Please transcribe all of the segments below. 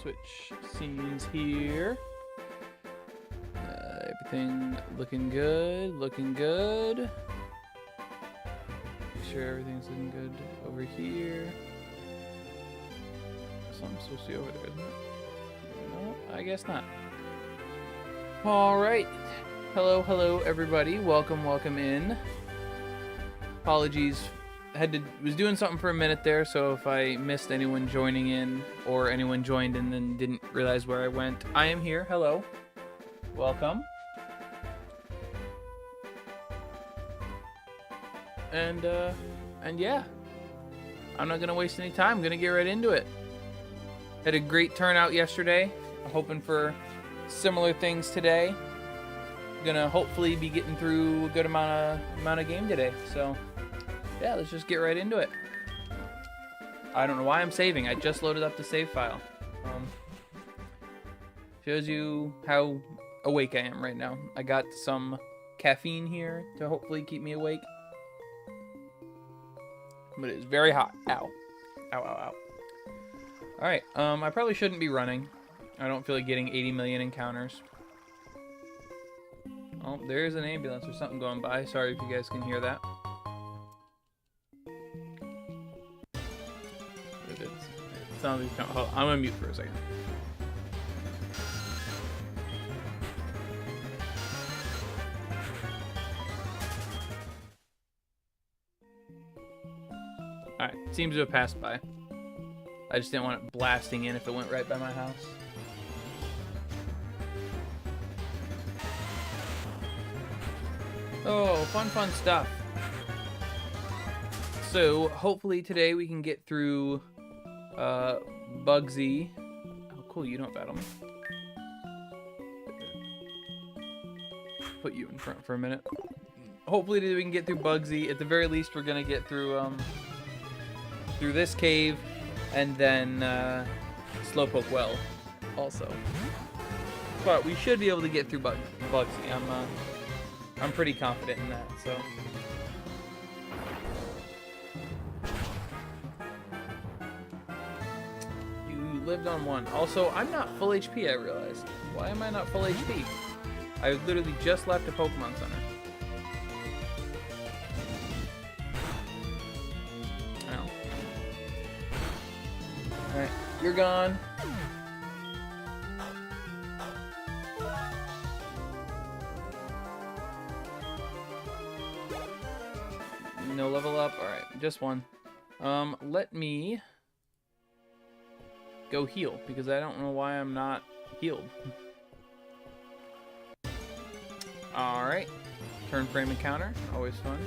switch scenes here. Everything looking good, looking good. Make sure everything's looking good over here. Something's supposed to be over there, isn't it? No, I guess not. Alright. Hello everybody. Welcome in. Apologies. Was doing something for a minute there, so if I missed anyone joining in or anyone joined and then didn't realize where I went, I am here. Hello. Welcome. And yeah. I'm not gonna waste any time. I'm gonna get right into it. Had a great turnout yesterday. I'm hoping for similar things today. Gonna hopefully be getting through a good amount of game today. So yeah, let's just get right into it. I don't know why I'm saving. I just loaded up the save file. Shows you how awake I am right now. I got some caffeine here to hopefully keep me awake. But it's very hot. Ow. Ow, ow, ow. Alright, I probably shouldn't be running. I don't feel like getting 80 million encounters. Oh, there's an ambulance or something going by. Sorry if you guys can hear that. It sounds like it's coming. Hold on, I'm gonna mute for a second. Alright, seems to have passed by. I just didn't want it blasting in if it went right by my house. Oh, fun stuff. So, hopefully today we can get through Bugsy. Oh, cool, you don't battle me. Put you in front for a minute. Hopefully today we can get through Bugsy. At the very least, we're gonna get through through this cave, and then Slowpoke Well also. But we should be able to get through Bugsy. I'm pretty confident in that, so. You lived on one. Also, I'm not full HP, I realized. Why am I not full HP? I literally just left a Pokemon Center. Ow. Alright, you're gone. No level up. Alright, just one. Let me go heal, because I don't know why I'm not healed. Alright. Turn frame encounter. Always fun.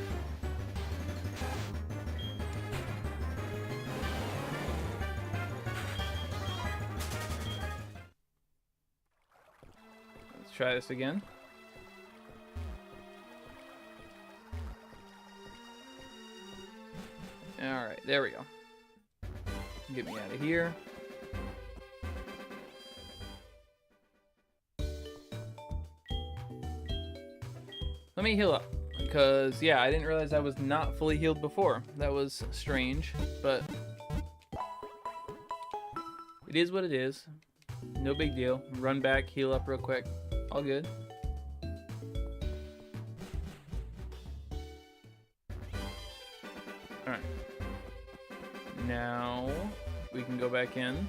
Let's try this again. Alright, there we go. Get me out of here. Let me heal up. Because, yeah, I didn't realize I was not fully healed before. That was strange, but it is what it is. No big deal. Run back, heal up real quick. All good. Alright. Now we can go back in.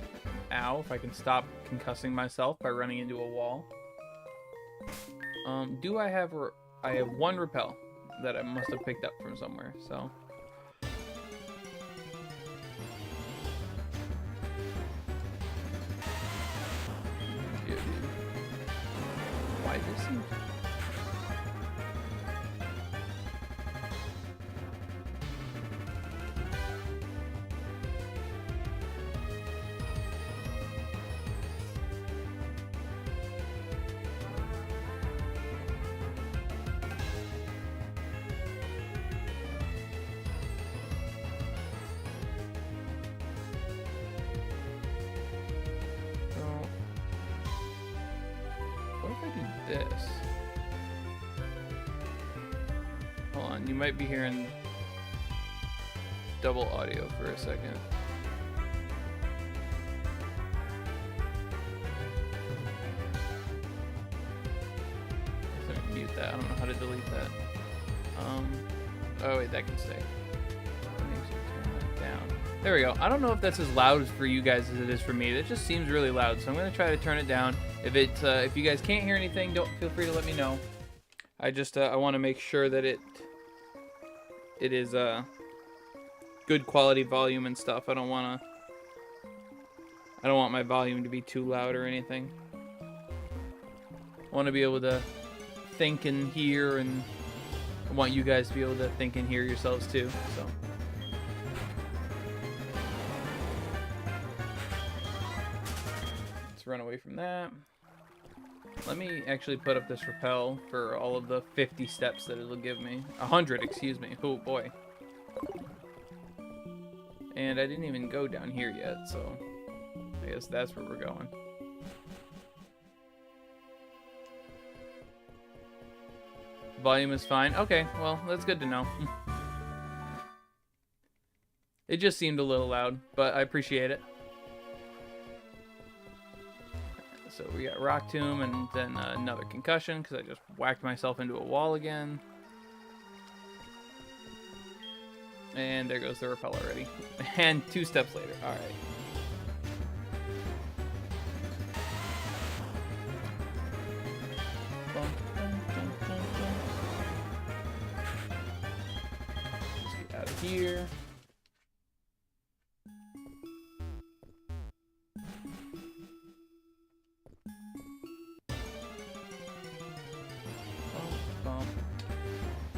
Ow, if I can stop concussing myself by running into a wall. Do I have one repel that I must have picked up from somewhere, so. Dude. Why does he? This. Hold on, you might be hearing double audio for a second. that. I don't know how to delete that. Oh wait, that can stay. Down. There we go. I don't know if that's as loud for you guys as it is for me. That just seems really loud, so I'm gonna try to turn it down. If you guys can't hear anything, don't feel free to let me know. I just I want to make sure that it is good quality volume and stuff. I don't want my volume to be too loud or anything. I want to be able to think and hear, and I want you guys to be able to think and hear yourselves too. So. Let's run away from that. Let me actually put up this rappel for all of the 50 steps that it'll give me. 100, excuse me. Oh boy. And I didn't even go down here yet, so I guess that's where we're going. Volume is fine. Okay, well, that's good to know. It just seemed a little loud, but I appreciate it. So we got Rock Tomb and then another concussion because I just whacked myself into a wall again. And there goes the rappel already. And 2 steps later. Alright. Let's get out of here.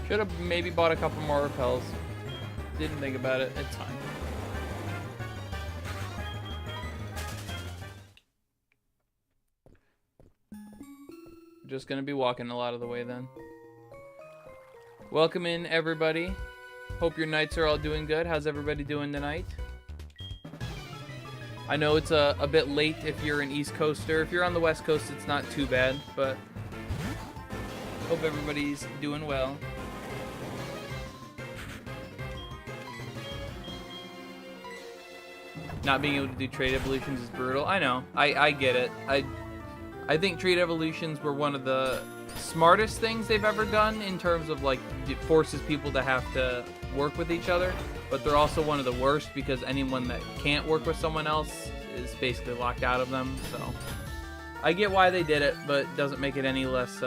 Should have maybe bought a couple more repels. Didn't think about it. It's fine. Just gonna be walking a lot of the way then. Welcome in, everybody. Hope your nights are all doing good. How's everybody doing tonight? I know it's a bit late if you're an East Coaster. If you're on the West Coast, it's not too bad, but hope everybody's doing well. Not being able to do trade evolutions is brutal. I know. I get it. I think trade evolutions were one of the smartest things they've ever done in terms of, like, it forces people to have to work with each other. But they're also one of the worst because anyone that can't work with someone else is basically locked out of them. So I get why they did it, but it doesn't make it any less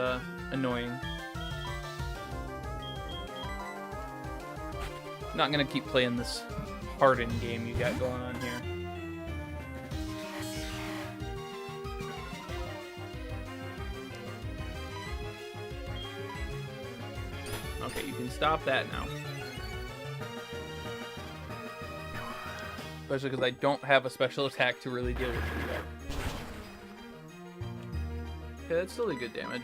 annoying. Not gonna keep playing this hardened game you got going on here. Okay, you can stop that now. Especially because I don't have a special attack to really deal with you yet. Okay, that's still a good damage.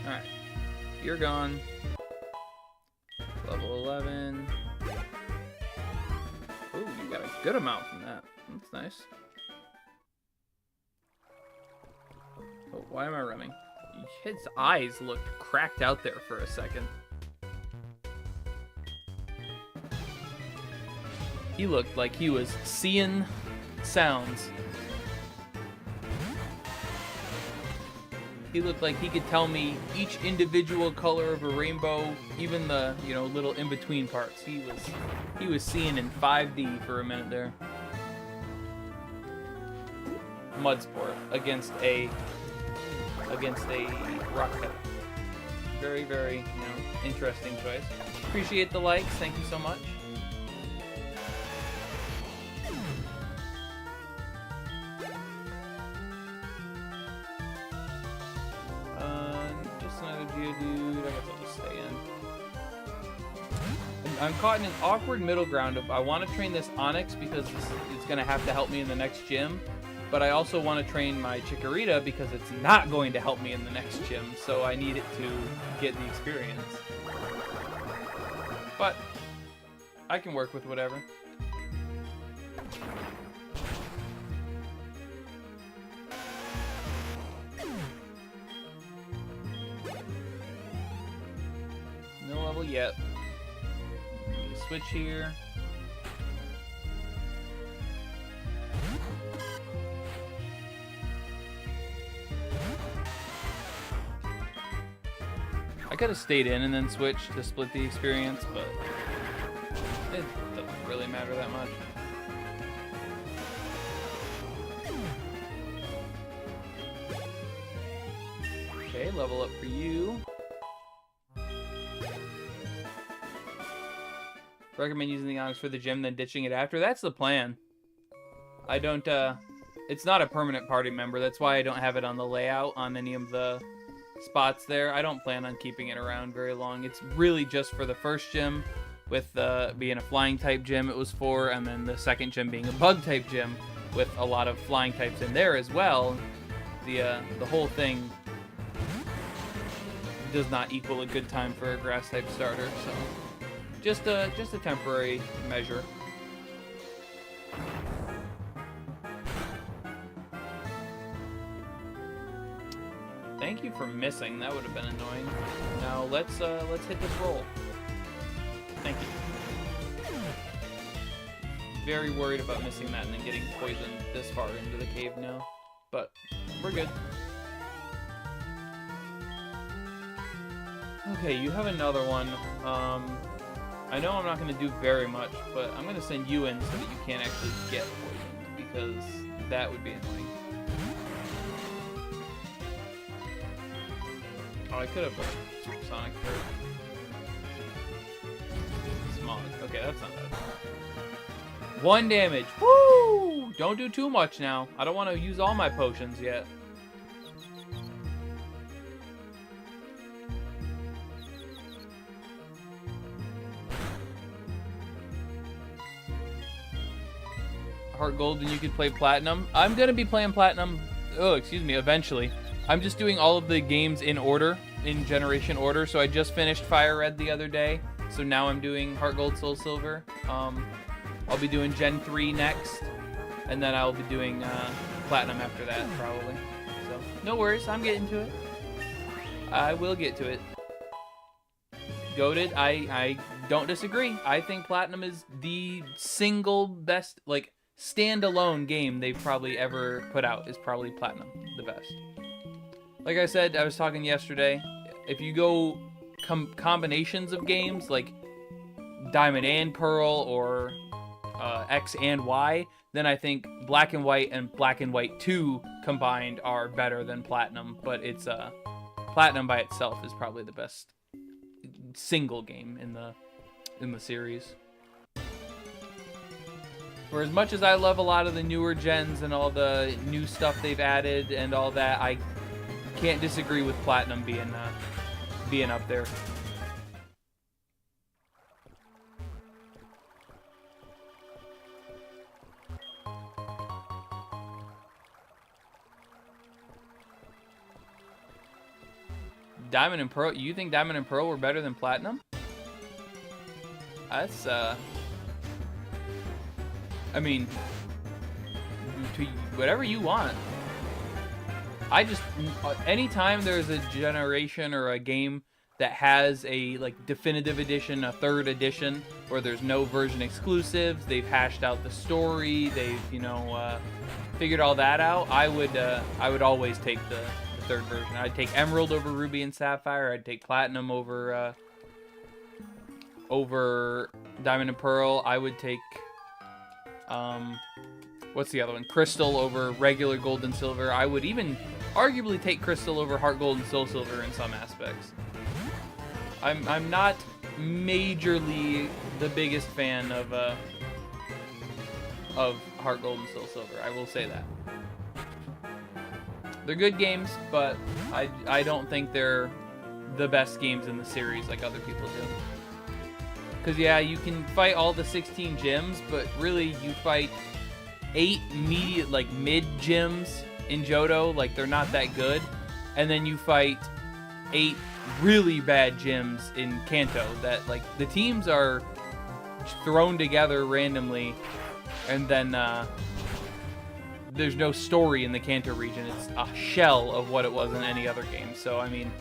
Alright. You're gone. Level 11. Ooh, you got a good amount from that. That's nice. Oh, why am I running? His eyes looked cracked out there for a second. He looked like he was seeing sounds. He looked like he could tell me each individual color of a rainbow, even the, you know, little in-between parts. He was seeing in 5D for a minute there. Mudsport against a rock pet. Very, very, you know, interesting choice. Appreciate the likes. Thank you so much. Just another Geodude. I guess I'll just stay in. I'm caught in an awkward middle ground of I want to train this Onix because it's going to have to help me in the next gym. But I also want to train my Chikorita because it's not going to help me in the next gym, so I need it to get the experience. But I can work with whatever. Yep. Switch here. I could have stayed in and then switched to split the experience, but it doesn't really matter that much. Okay, level up for you. Recommend using the onyx for the gym, then ditching it after. That's the plan. I don't, it's not a permanent party member. That's why I don't have it on the layout on any of the spots there. I don't plan on keeping it around very long. It's really just for the first gym, with being a flying type gym it was for, and then the second gym being a bug type gym with a lot of flying types in there as well. The whole thing does not equal a good time for a grass type starter, so just a temporary measure. Thank you for missing. That would have been annoying. Now let's hit this roll. Thank you. Very worried about missing that and then getting poisoned this far into the cave now, but we're good. Okay, you have another one. I know I'm not going to do very much, but I'm going to send you in so that you can't actually get poisoned, because that would be annoying. Oh, I could have put Supersonic first. Smog. Okay, that's not bad. 1 damage. Woo! Don't do too much now. I don't want to use all my potions yet. HeartGold, and you could play Platinum. I'm gonna be playing Platinum. Oh, excuse me. Eventually, I'm just doing all of the games in order, in generation order. So I just finished Fire Red the other day. So now I'm doing HeartGold, Soul Silver. I'll be doing Gen 3 next, and then I'll be doing Platinum after that probably. So no worries. I'm getting to it. I will get to it. Goated. I don't disagree. I think Platinum is the single best, like, standalone game they've probably ever put out. Is probably Platinum the best. Like I said, I was talking yesterday, if you go combinations of games like Diamond and Pearl or X and Y, then I think Black and White and Black and White 2 combined are better than Platinum, but it's Platinum by itself is probably the best single game in the series. For as much as I love a lot of the newer gens and all the new stuff they've added and all that, I can't disagree with Platinum being up there. Diamond and Pearl. You think Diamond and Pearl were better than Platinum? That's I mean, to whatever you want. I just, anytime there's a generation or a game that has a like definitive edition, a third edition, where there's no version exclusives, they've hashed out the story, they've figured all that out, I would always take the third version. I'd take Emerald over Ruby and Sapphire. I'd take Platinum over Diamond and Pearl. I would take what's the other one? Crystal over regular Gold and Silver. I would even arguably take Crystal over HeartGold and Soul Silver in some aspects. I'm not majorly the biggest fan of HeartGold and Soul Silver. I will say that. They're good games, but I don't think they're the best games in the series like other people do. Because, yeah, you can fight all the 16 gyms, but really you fight 8 mid gyms in Johto. Like, they're not that good. And then you fight 8 really bad gyms in Kanto that, like, the teams are thrown together randomly. And then there's no story in the Kanto region. It's a shell of what it was in any other game. So, I mean,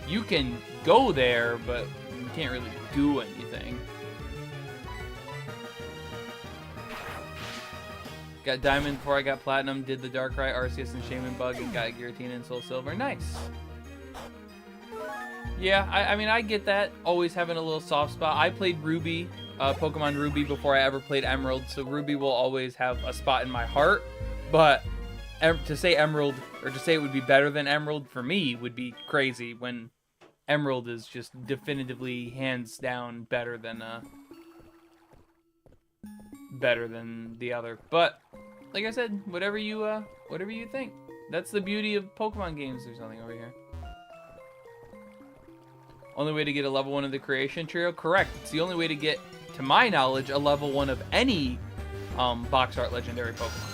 you can go there, but can't really do anything. Got Diamond before I got Platinum, did the Darkrai, Arceus, and Shaman Bug, and got Giratina and Soul Silver. Nice. Yeah, I mean, I get that. Always having a little soft spot. I played Ruby, Pokemon Ruby, before I ever played Emerald, so Ruby will always have a spot in my heart. But to say Emerald, or to say it would be better than Emerald, for me, would be crazy, when Emerald is just definitively, hands down, better than the other. But like I said, whatever you think. That's the beauty of Pokemon games. There's nothing over here. Only way to get a level 1 of the Creation Trio? Correct. It's the only way to get, to my knowledge, a level 1 of any box art legendary Pokemon.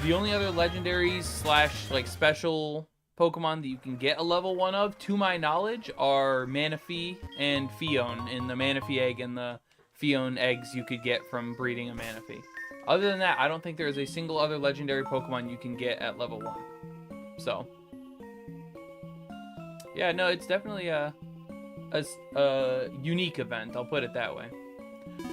The only other legendaries / like special Pokemon that you can get a level 1 of, to my knowledge, are Manaphy and Phione. In the Manaphy egg and the Phione eggs you could get from breeding a Manaphy. Other than that, I don't think there is a single other legendary Pokemon you can get at level 1. So, yeah, no, it's definitely a unique event. I'll put it that way.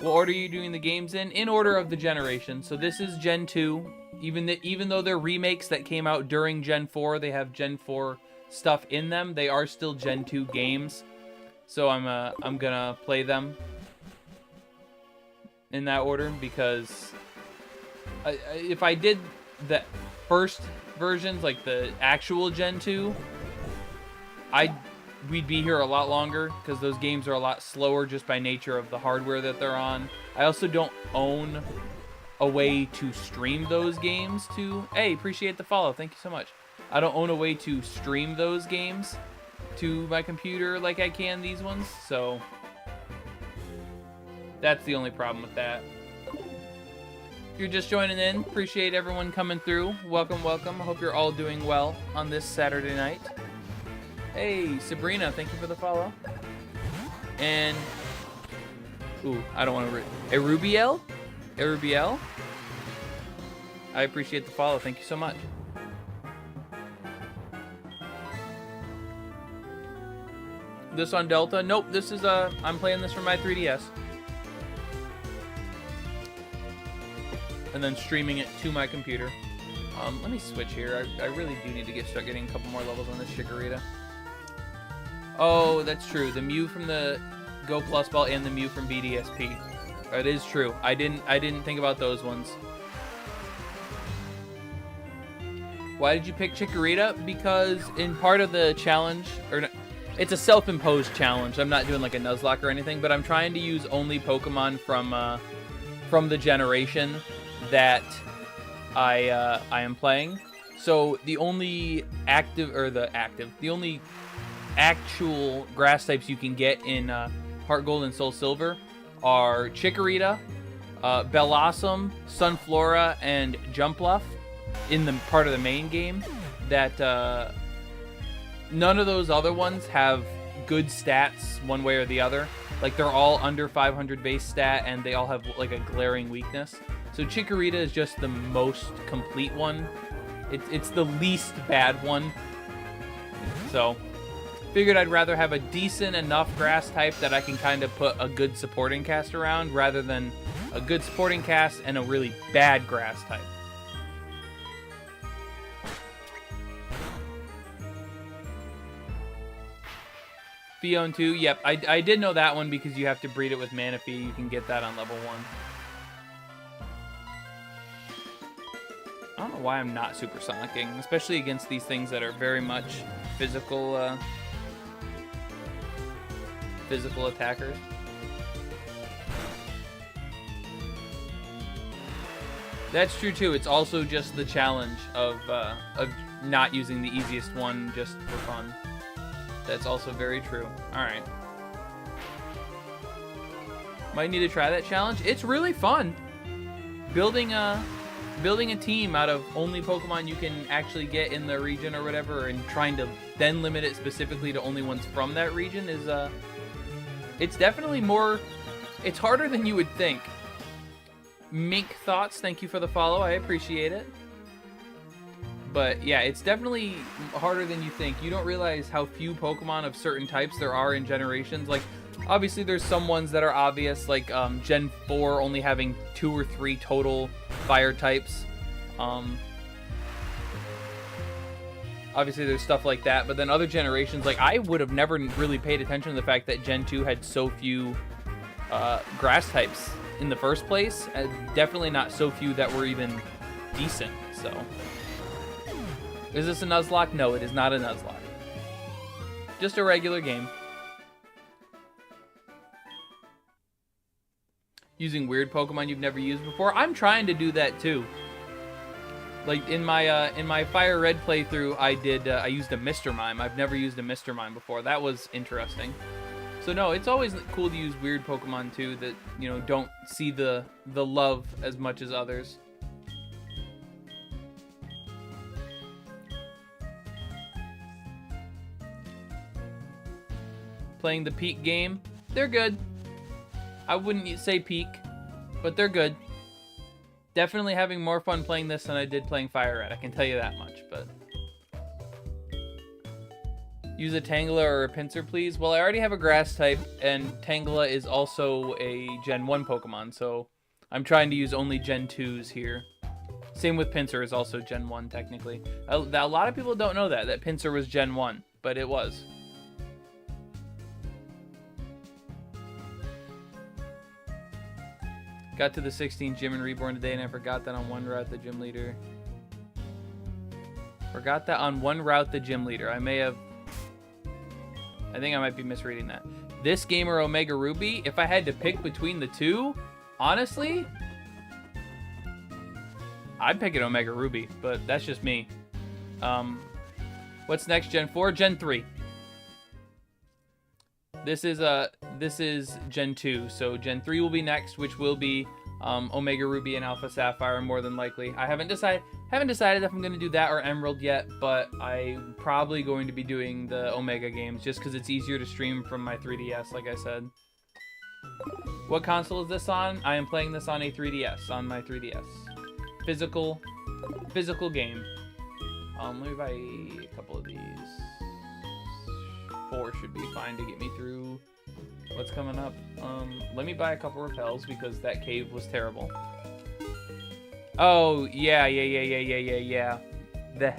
What order are you doing the games in? In order of the generation. So this is Gen 2. Even though they're remakes that came out during Gen 4, they have Gen 4 stuff in them. They are still Gen 2 games, so I'm gonna play them in that order, because if I did the first versions, like the actual Gen 2, we'd be here a lot longer, because those games are a lot slower just by nature of the hardware that they're on. I also don't own a way to stream those games to... Hey, appreciate the follow. Thank you so much. I don't own a way to stream those games to my computer like I can these ones, so that's the only problem with that. If you're just joining in, appreciate everyone coming through. Welcome, welcome. I hope you're all doing well on this Saturday night. Hey, Sabrina, thank you for the follow. And... Ooh, I don't want to... Erubiel? Erubiel? I appreciate the follow. Thank you so much. This on Delta? Nope, this is I'm playing this from my 3DS. And then streaming it to my computer. Let me switch here. I really do need to start getting a couple more levels on this Chikorita. Oh, that's true. The Mew from the Go Plus Ball and the Mew from BDSP. It is true. I didn't think about those ones. Why did you pick Chikorita? Because in part of the challenge, it's a self-imposed challenge. I'm not doing like a Nuzlocke or anything, but I'm trying to use only Pokemon from the generation that I am playing. So the only the only actual grass types you can get in HeartGold and Soul Silver are Chikorita, Bellossom, Sunflora, and Jumpluff in the part of the main game. That none of those other ones have good stats one way or the other. Like, they're all under 500 base stat, and they all have like a glaring weakness. So Chikorita is just the most complete one. It's the least bad one. So figured I'd rather have a decent enough grass type that I can kind of put a good supporting cast around, rather than a good supporting cast and a really bad grass type. Phione 2, yep, I did know that one because you have to breed it with Manaphy. You can get that on level 1. I don't know why I'm not supersonicking, especially against these things that are very much physical attackers. That's true too. It's also just the challenge of not using the easiest one just for fun. That's also very true. Alright. Might need to try that challenge. It's really fun. Building a team out of only Pokemon you can actually get in the region or whatever, and trying to then limit it specifically to only ones from that region is it's definitely more... It's harder than you would think. Mink Thoughts, thank you for the follow. I appreciate it. But yeah, it's definitely harder than you think. You don't realize how few Pokemon of certain types there are in generations. Like, obviously there's some ones that are obvious, like Gen 4 only having 2 or 3 total fire types. Obviously there's stuff like that, but then other generations, like I would have never really paid attention to the fact that Gen 2 had so few grass types in the first place. Definitely not so few that were even decent, so. Is this a Nuzlocke? No, it is not a Nuzlocke. Just a regular game. Using weird Pokemon you've never used before. I'm trying to do that too. Like in my Fire Red playthrough, I used a Mr. Mime. I've never used a Mr. Mime before. That was interesting. So no, it's always cool to use weird Pokemon too that, you know, don't see the love as much as others. Playing the peak game, they're good. I wouldn't say peak, but they're good. Definitely having more fun playing this than I did playing Fire Red, I can tell you that much, but... Use a Tangela or a Pinsir, please. Well, I already have a grass type, and Tangela is also a Gen 1 Pokemon, so I'm trying to use only Gen 2s here. Same with Pinsir is also Gen 1, technically. A lot of people don't know that Pinsir was Gen 1, but it was. Got to the 16th gym in Reborn today, and I forgot that on one route the gym leader. Forgot that on one route the gym leader. I think I might be misreading that. This game or Omega Ruby, if I had to pick between the two, honestly, I'd pick an Omega Ruby, but that's just me. What's next, Gen 4? Gen 3. This is Gen 2, so Gen 3 will be next, which will be Omega Ruby and Alpha Sapphire more than likely. I haven't decided if I'm going to do that or Emerald yet, but I'm probably going to be doing the Omega games just because it's easier to stream from my 3DS, like I said. What console is this on? I am playing this on a 3DS, on my 3DS. Physical game. Let me buy a couple of these. 4 should be fine to get me through what's coming up. Let me buy a couple repels because that cave was terrible. Oh, yeah. Because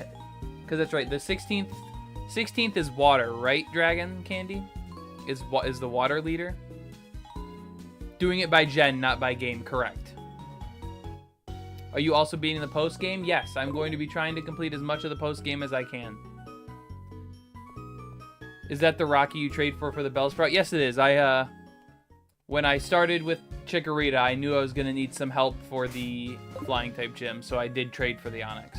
that's right. The 16th is water, right, Dragon Candy? Is the water leader? Doing it by gen, not by game, correct. Are you also beating the post game? Yes, I'm going to be trying to complete as much of the post game as I can. Is that the Rocky you trade for the Bellsprout? Yes, it is. When I started with Chikorita, I knew I was going to need some help for the flying type gym, so I did trade for the Onix.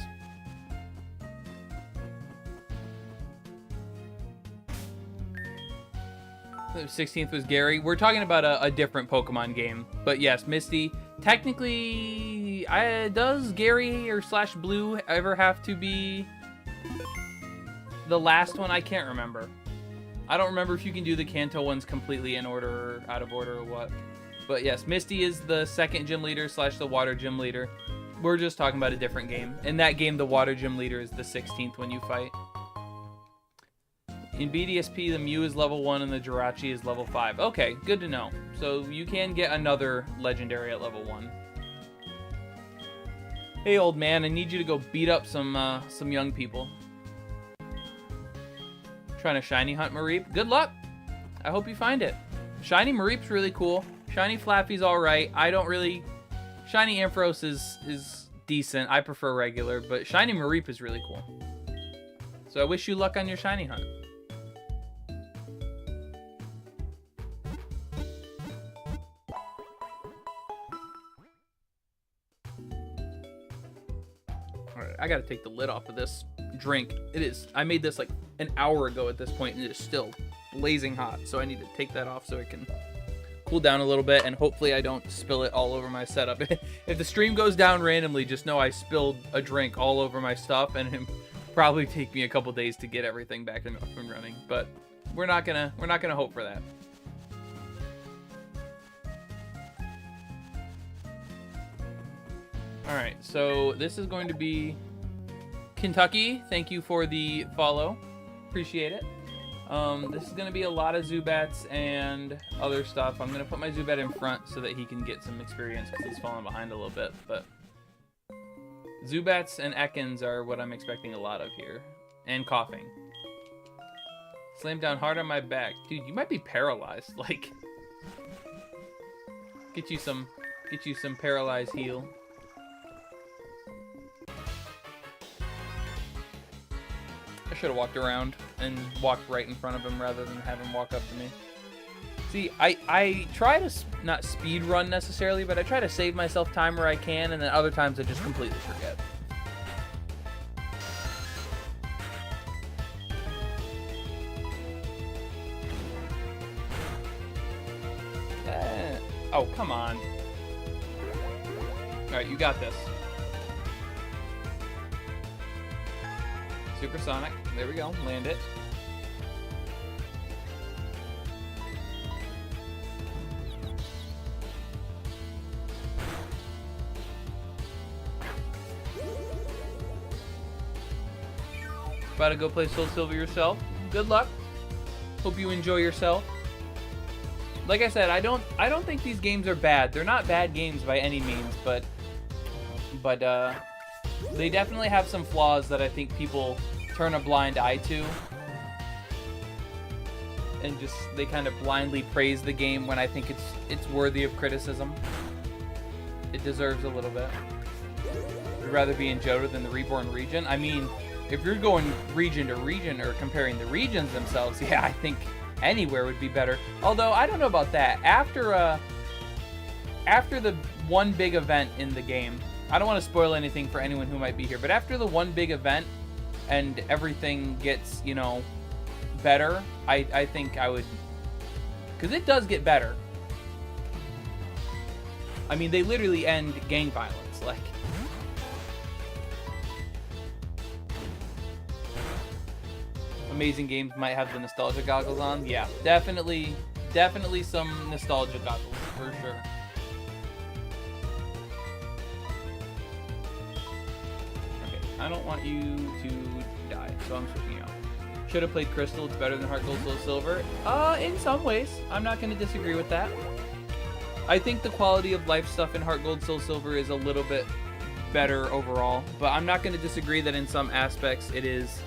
The 16th was Gary. We're talking about a different Pokemon game, but yes, Misty. Technically, does Gary or / Blue ever have to be the last one? I can't remember. I don't remember if you can do the Kanto ones completely in order or out of order or what. But yes, Misty is the second gym leader / the water gym leader. We're just talking about a different game. In that game, the water gym leader is the 16th when you fight. In BDSP, the Mew is level 1 and the Jirachi is level 5. Okay, good to know. So you can get another legendary at level 1. Hey, old man, I need you to go beat up some young people. Trying to shiny hunt Mareep. Good luck. I hope you find it. Shiny Mareep's really cool. Shiny Flappy's alright. I don't really... Shiny Ampharos is decent. I prefer regular, but Shiny Mareep is really cool. So I wish you luck on your shiny hunt. Alright, I gotta take the lid off of this drink. It is... I made this like an hour ago at this point, and it is still blazing hot. So I need to take that off so it can cool down a little bit, and hopefully I don't spill it all over my setup. If the stream goes down randomly, just know I spilled a drink all over my stuff, and it'll probably take me a couple days to get everything back up and running. But we're not gonna hope for that. All right, so this is going to be Kentucky, thank you for the follow. Appreciate it. This is going to be a lot of Zubats and other stuff. I'm going to put my Zubat in front so that he can get some experience because he's falling behind a little bit. But Zubats and Ekans are what I'm expecting a lot of here. And coughing. Slam down hard on my back. Dude, you might be paralyzed. Like, get you some paralyzed heal. I should have walked around and walked right in front of him rather than have him walk up to me. See, I try to not speed run necessarily, but I try to save myself time where I can, and then other times I just completely forget. Oh, come on. Alright, you got this. Supersonic. There we go. Land it. About to go play Soul Silver yourself. Good luck. Hope you enjoy yourself. Like I said, I don't think these games are bad. They're not bad games by any means, but they definitely have some flaws that I think people turn a blind eye to. And just they kind of blindly praise the game when I think it's worthy of criticism. It deserves a little bit. I'd rather be in Johto than the Reborn region. I mean, if you're going region to region or comparing the regions themselves, yeah, I think anywhere would be better. Although I don't know about that. After the one big event in the game, I don't want to spoil anything for anyone who might be here, but after the one big event and everything gets, you know, better, I think I would, because it does get better. I mean, they literally end gang violence, like. Amazing games might have the nostalgia goggles on. Yeah, definitely some nostalgia goggles for sure. Okay, I don't want you to die, so I'm switching out. Should have played Crystal. It's better than HeartGold Soul Silver. In some ways, I'm not going to disagree with that. I think the quality of life stuff in HeartGold Soul Silver is a little bit better overall, but I'm not going to disagree that in some aspects it is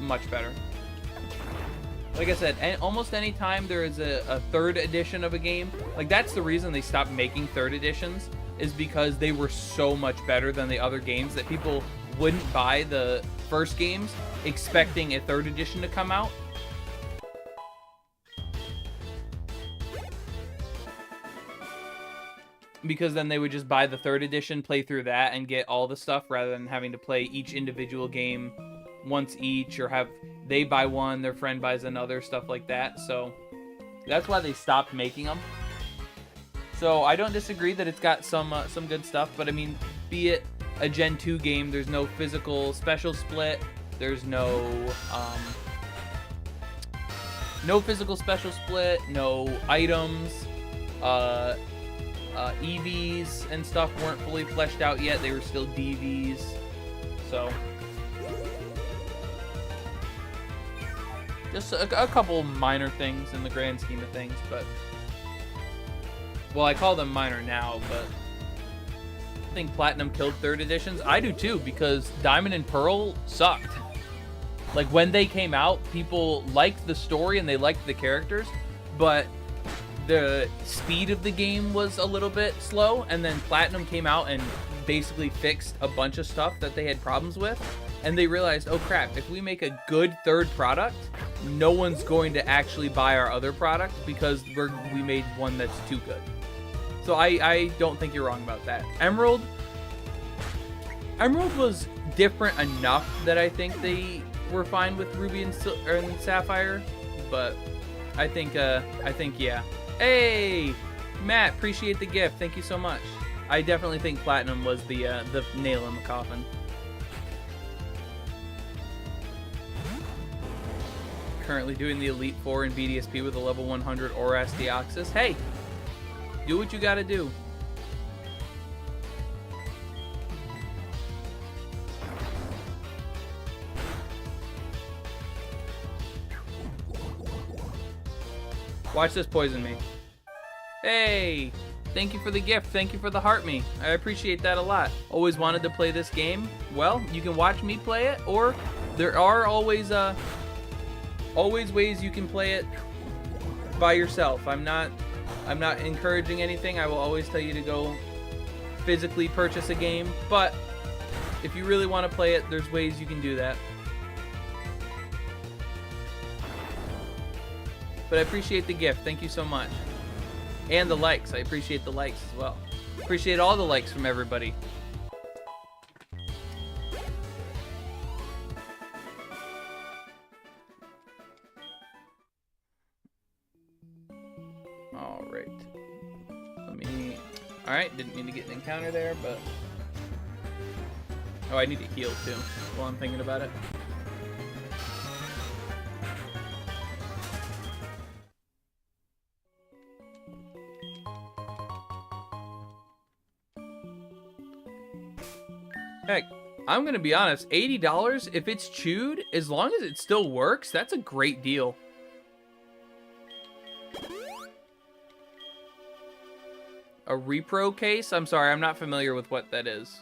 much better. Like I said, almost any time there is a third edition of a game, like that's the reason they stopped making third editions, is because they were so much better than the other games that people wouldn't buy the first games expecting a third edition to come out. Because then they would just buy the third edition, play through that, and get all the stuff rather than having to play each individual game once each, or have they buy one, their friend buys another, stuff like that. So that's why they stopped making them. So I don't disagree that it's got some good stuff, but I mean, be it a Gen 2 game, there's no physical special split, there's no physical special split, no items, EVs and stuff weren't fully fleshed out yet, they were still DVs, so just a couple minor things in the grand scheme of things, but well, I call them minor now, but I think Platinum killed third editions. I do too, because Diamond and Pearl sucked. Like when they came out, people liked the story and they liked the characters, but the speed of the game was a little bit slow, and then Platinum came out and basically fixed a bunch of stuff that they had problems with, and they realized, oh crap, if we make a good third product, no one's going to actually buy our other product because we made one that's too good. So I don't think you're wrong about that. Emerald was different enough that I think they were fine with Ruby and Sapphire, but I think yeah. Hey, Matt, appreciate the gift. Thank you so much. I definitely think Platinum was the nail in the coffin. Currently doing the Elite Four in BDSP with a level 100 Oras Deoxys. Hey, do what you gotta do. Watch this poison me. Hey! Thank you for the gift. Thank you for the heart me. I appreciate that a lot. Always wanted to play this game. Well, you can watch me play it, or there are always ways you can play it by yourself. I'm not encouraging anything. I will always tell you to go physically purchase a game, but if you really want to play it, there's ways you can do that. But I appreciate the gift. Thank you so much. And the likes. I appreciate the likes as well. Appreciate all the likes from everybody. Alright. Alright, didn't mean to get an encounter there, but... Oh, I need to heal too, while I'm thinking about it. Heck, I'm gonna be honest, $80, if it's chewed, as long as it still works, that's a great deal. A repro case? I'm sorry, I'm not familiar with what that is.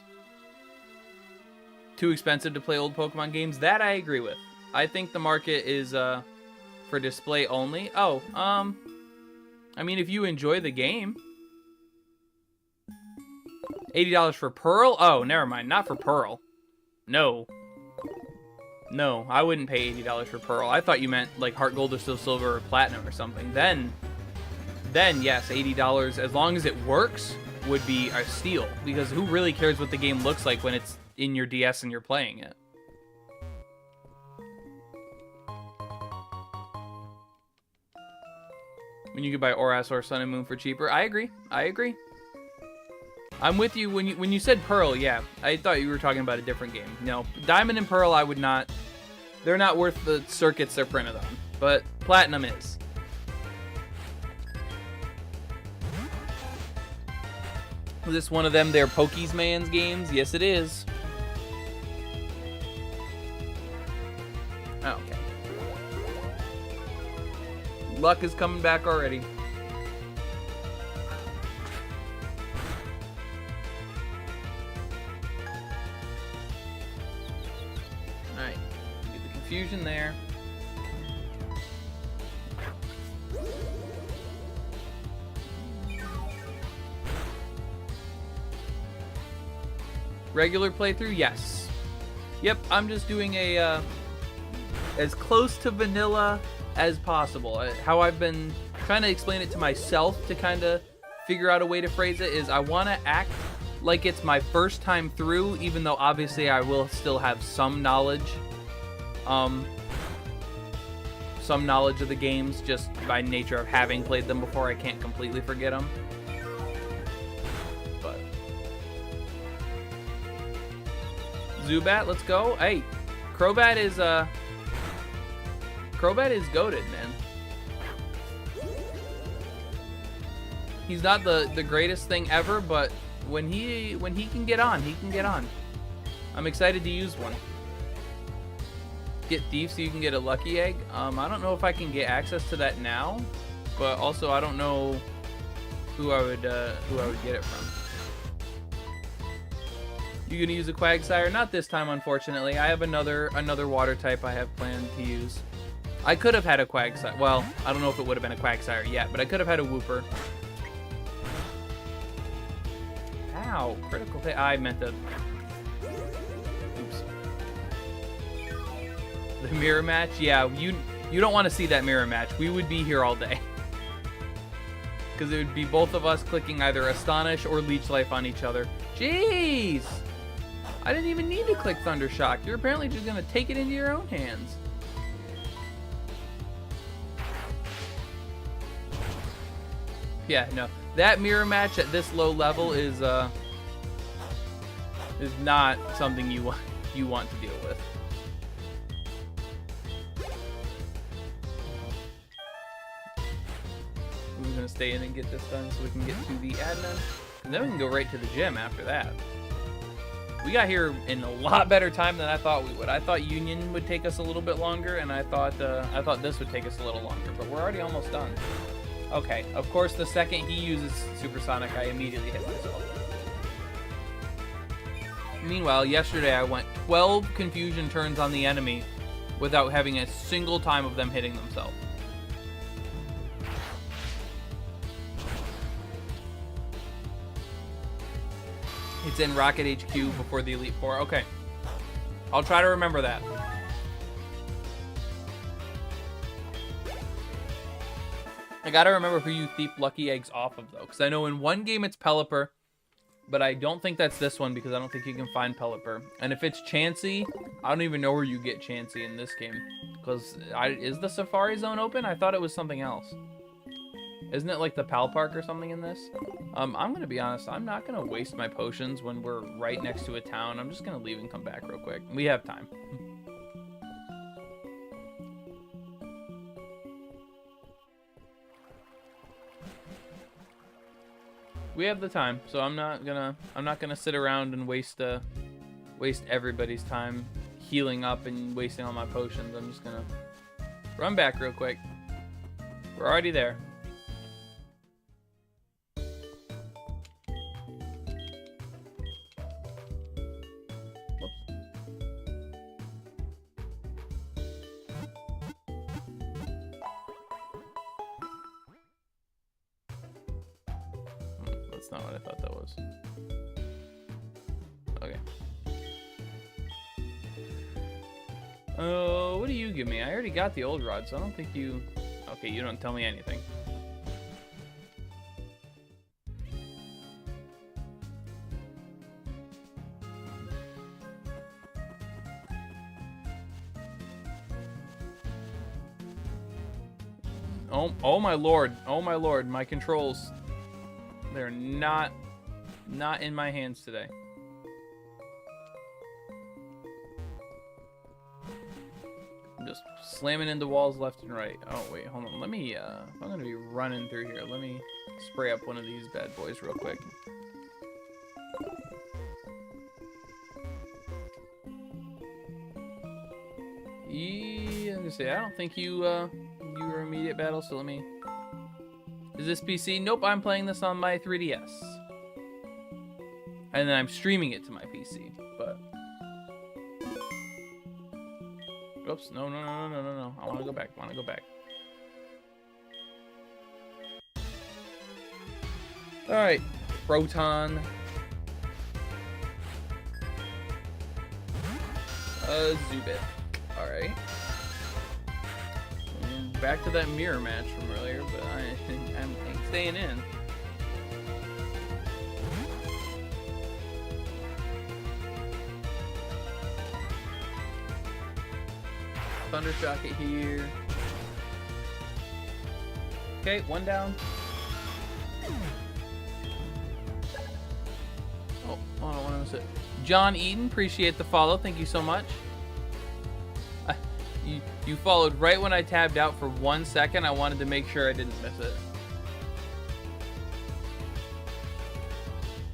Too expensive to play old Pokemon games? That I agree with. I think the market is for display only. Oh, I mean, if you enjoy the game. $80 for Pearl? Oh, never mind. Not for Pearl. No. No, I wouldn't pay $80 for Pearl. I thought you meant like HeartGold or Still Silver or Platinum or something. Then yes, $80, as long as it works, would be a steal. Because who really cares what the game looks like when it's in your DS and you're playing it? When you could buy Oras or Sun and Moon for cheaper. I agree. I agree. I'm with you when you said Pearl, yeah. I thought you were talking about a different game. No, Diamond and Pearl I would not. They're not worth the circuits they're printed on. But Platinum is. Is this one of them their Pokemon games? Yes, it is. Oh, okay. Luck is coming back already. Alright. Get the confusion there. Regular playthrough? Yes. Yep, I'm just doing a as close to vanilla as possible. How I've been trying to explain it to myself to kind of figure out a way to phrase it is I want to act like it's my first time through, even though obviously I will still have some knowledge. Some knowledge of the games just by nature of having played them before. I can't completely forget them. But Zubat, let's go. Hey, Crobat is goated, man. He's not the greatest thing ever, but when he can get on, he can get on. I'm excited to use one. Get Thief so you can get a Lucky Egg. I don't know if I can get access to that now, but also I don't know who I would get it from. You gonna use a Quagsire? Not this time, unfortunately. I have another water type I have planned to use. I could have had a Quagsire. Well, I don't know if it would have been a Quagsire yet, but I could have had a Wooper. Ow, critical hit. I meant to... Oops. The mirror match? Yeah, you don't want to see that mirror match. We would be here all day. Because it would be both of us clicking either Astonish or Leech Life on each other. Jeez! I didn't even need to click Thunder Shock. You're apparently just going to take it into your own hands. Yeah, no. That mirror match at this low level is not something you want to deal with. We're gonna stay in and get this done so we can get to the admin, and then we can go right to the gym after that. We got here in a lot better time than I thought we would. I thought Union would take us a little bit longer, and I thought this would take us a little longer, but we're already almost done. Okay, of course, the second he uses Supersonic, I immediately hit myself. Meanwhile, yesterday I went 12 confusion turns on the enemy without having a single time of them hitting themselves. It's in Rocket HQ before the Elite Four. Okay. I'll try to remember that. I gotta remember who you thief lucky eggs off of, though. Because I know in one game it's Pelipper, but I don't think that's this one because I don't think you can find Pelipper. And if it's Chansey, I don't even know where you get Chansey in this game. Because is the Safari Zone open? I thought it was something else. Isn't it like the Pal Park or something in this? I'm going to be honest. I'm not going to waste my potions when we're right next to a town. I'm just going to leave and come back real quick. We have time. We have the time, so I'm not gonna sit around and waste everybody's time healing up and wasting all my potions. I'm just gonna run back real quick. We're already there. That's not what I thought that was. Okay. Oh, what do you give me? I already got the old rod, so I don't think you... Okay, you don't tell me anything. Oh my lord. Oh my lord, my controls... They're not in my hands today. I'm just slamming into walls left and right. Oh wait, hold on. Let me if I'm gonna be running through here, let me spray up one of these bad boys real quick. Yeah, I'm gonna say I don't think you were immediate battle, so let me... Is this PC? Nope, I'm playing this on my 3DS. And then I'm streaming it to my PC, but... Oops, no. I want to go back, Alright, Proton. Zubit. Alright. Back to that mirror match from earlier, but I'm staying in. Thundershock it here. Okay, one down. Oh, I don't want to miss it. John Eden, appreciate the follow. Thank you so much. You followed right when I tabbed out for 1 second. I wanted to make sure I didn't miss it.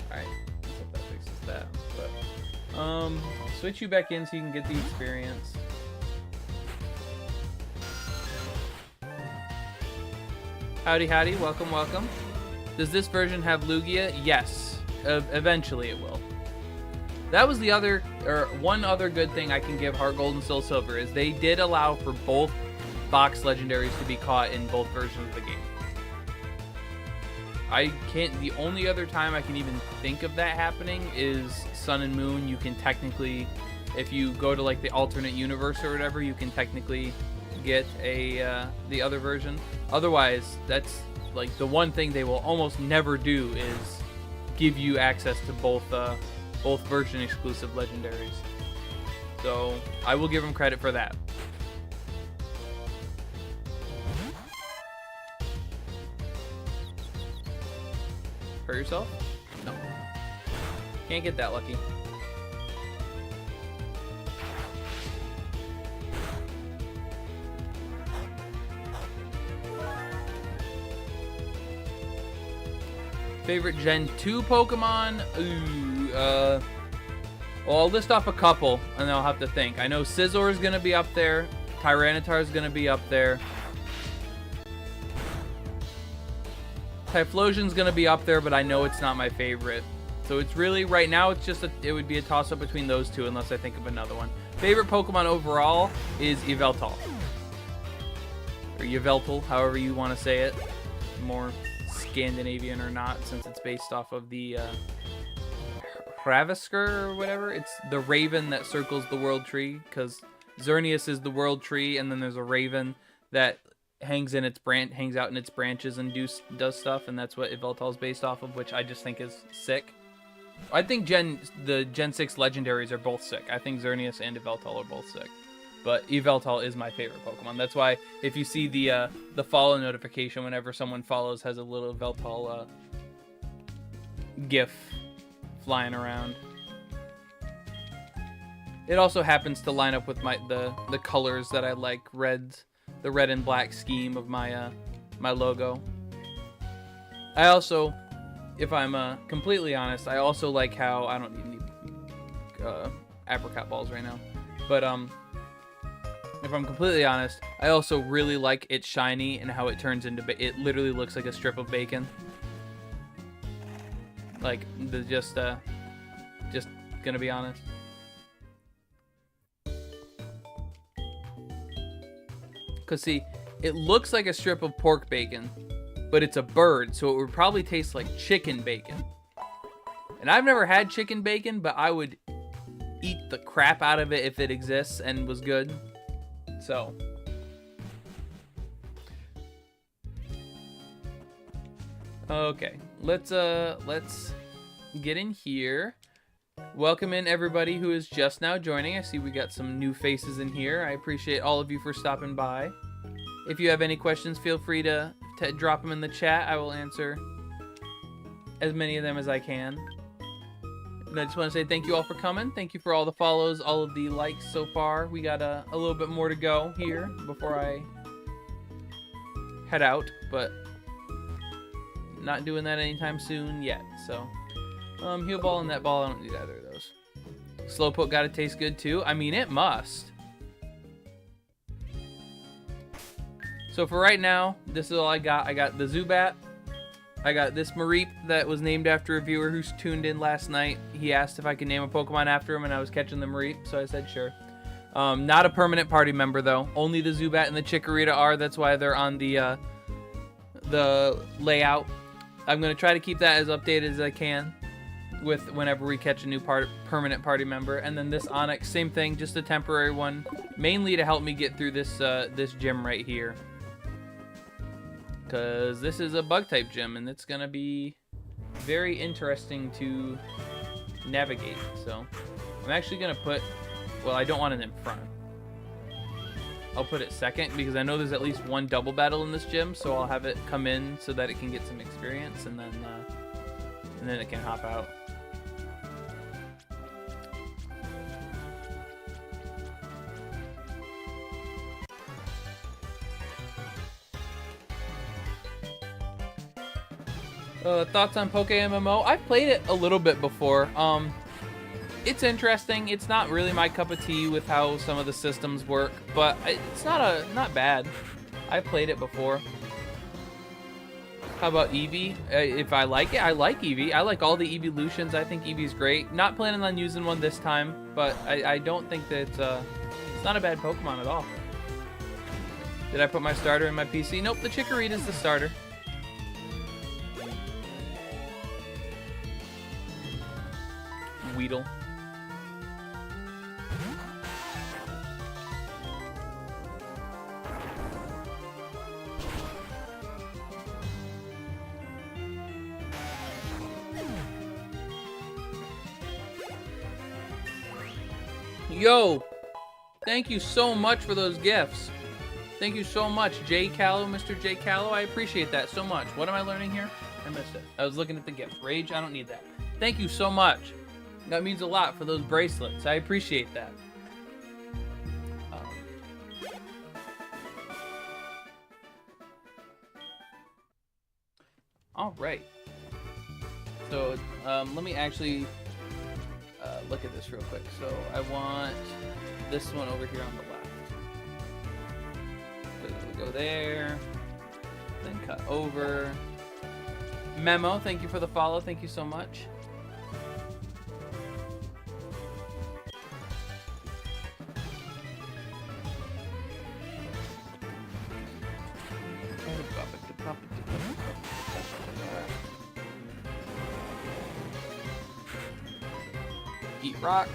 Alright, let's hope that fixes that. But, switch you back in so you can get the experience. Howdy, howdy, welcome, welcome. Does this version have Lugia? Yes, eventually it will. That was the other, or one other good thing I can give HeartGold and Soul Silver is they did allow for both box legendaries to be caught in both versions of the game. The only other time I can even think of that happening is Sun and Moon. You can technically, if you go to like the alternate universe or whatever, you can technically get the other version. Otherwise, that's like the one thing they will almost never do is give you access to both version exclusive legendaries. So I will give them credit for that. Hurt yourself? No. Can't get that lucky. Favorite Gen 2 Pokemon? Ooh, well, I'll list off a couple, and I'll have to think. I know Scizor is going to be up there. Tyranitar is going to be up there. Typhlosion's gonna be up there, but I know it's not my favorite. So it's really, right now, it's just it would be a toss-up between those two unless I think of another one. Favorite Pokemon overall is Yveltal. Or Yveltal, however you want to say it. More Scandinavian or not, since it's based off of the Hravisker or whatever. It's the raven that circles the world tree, because Xerneas is the world tree, and then there's a raven that hangs out in its branches and does stuff, and that's what Yveltal is based off of, which I just think is sick. I think the Gen 6 legendaries are both sick. I think Xerneas and Yveltal are both sick. But Yveltal is my favorite Pokemon. That's why if you see the follow notification whenever someone follows has a little Yveltal GIF flying around. It also happens to line up with the colors that I like, the red and black scheme of my my logo. I also, if I'm completely honest, I also like how I don't need apricot balls right now, but if I'm completely honest, I also really like it's shiny and how it turns into it literally looks like a strip of bacon. Like just gonna be honest. Cause see, it looks like a strip of pork bacon, but it's a bird, so it would probably taste like chicken bacon. And I've never had chicken bacon, but I would eat the crap out of it if it exists and was good. So okay, let's get in here. Welcome in everybody who is just now joining. I see we got some new faces in here. I appreciate all of you for stopping by. If you have any questions, feel free to drop them in the chat. I will answer as many of them as I can. And I just want to say thank you all for coming. Thank you for all the follows, all of the likes so far. We got a little bit more to go here before I head out, but not doing that anytime soon yet. So, heal ball and that ball, I don't need either of those. Slowpoke gotta taste good too. I mean, it must. So for right now, this is all I got. I got the Zubat. I got this Mareep that was named after a viewer who's tuned in last night. He asked if I could name a Pokemon after him, and I was catching the Mareep, so I said sure. Not a permanent party member, though. Only the Zubat and the Chikorita are. That's why they're on the layout. I'm going to try to keep that as updated as I can with whenever we catch a new permanent party member. And then this Onix, same thing, just a temporary one, mainly to help me get through this this gym right here. Because this is a bug-type gym, and it's going to be very interesting to navigate. So I'm actually going to put, well, I don't want it in front. I'll put it second, because I know there's at least one double battle in this gym, so I'll have it come in so that it can get some experience, and then it can hop out. Thoughts on Poke MMO? I've played it a little bit before. It's interesting. It's not really my cup of tea with how some of the systems work, but it's not bad. I've played it before. How about Eevee? If I like it, I like Eevee. I like all the evolutions. I think Eevee's great. Not planning on using one this time, but I don't think that it's not a bad Pokemon at all. Did I put my starter in my PC? Nope, the Chikorita's the starter. Weedle. Yo, thank you so much for those gifts. Thank you so much, J. Callow, Mr. J. Callow. I appreciate that so much. What am I learning here? I missed it. I was looking at the gifts. Rage, I don't need that. Thank you so much. That means a lot for those bracelets. I appreciate that. All right. So let me actually look at this real quick. So I want this one over here on the left. So we go there, then cut over, Memo, thank you for the follow. Thank you so much. Eat rock.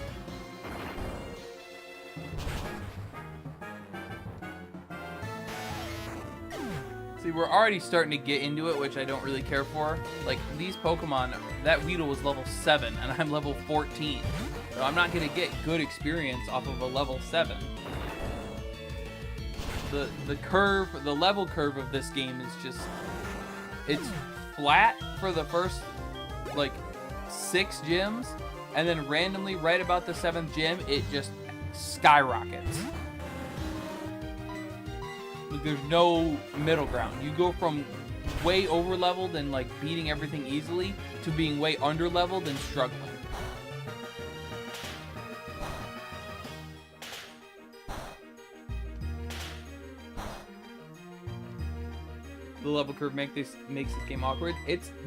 See, we're already starting to get into it, which I don't really care for. Like, these Pokemon, that Weedle was level 7, and I'm level 14. So I'm not going to get good experience off of a level 7. The level curve of this game is just... It's flat for the first, like, 6 gyms, and then randomly, right about the 7th gym, it just skyrockets. There's no middle ground. You go from way over leveled and like beating everything easily to being way under leveled and struggling. The level curve makes this game awkward.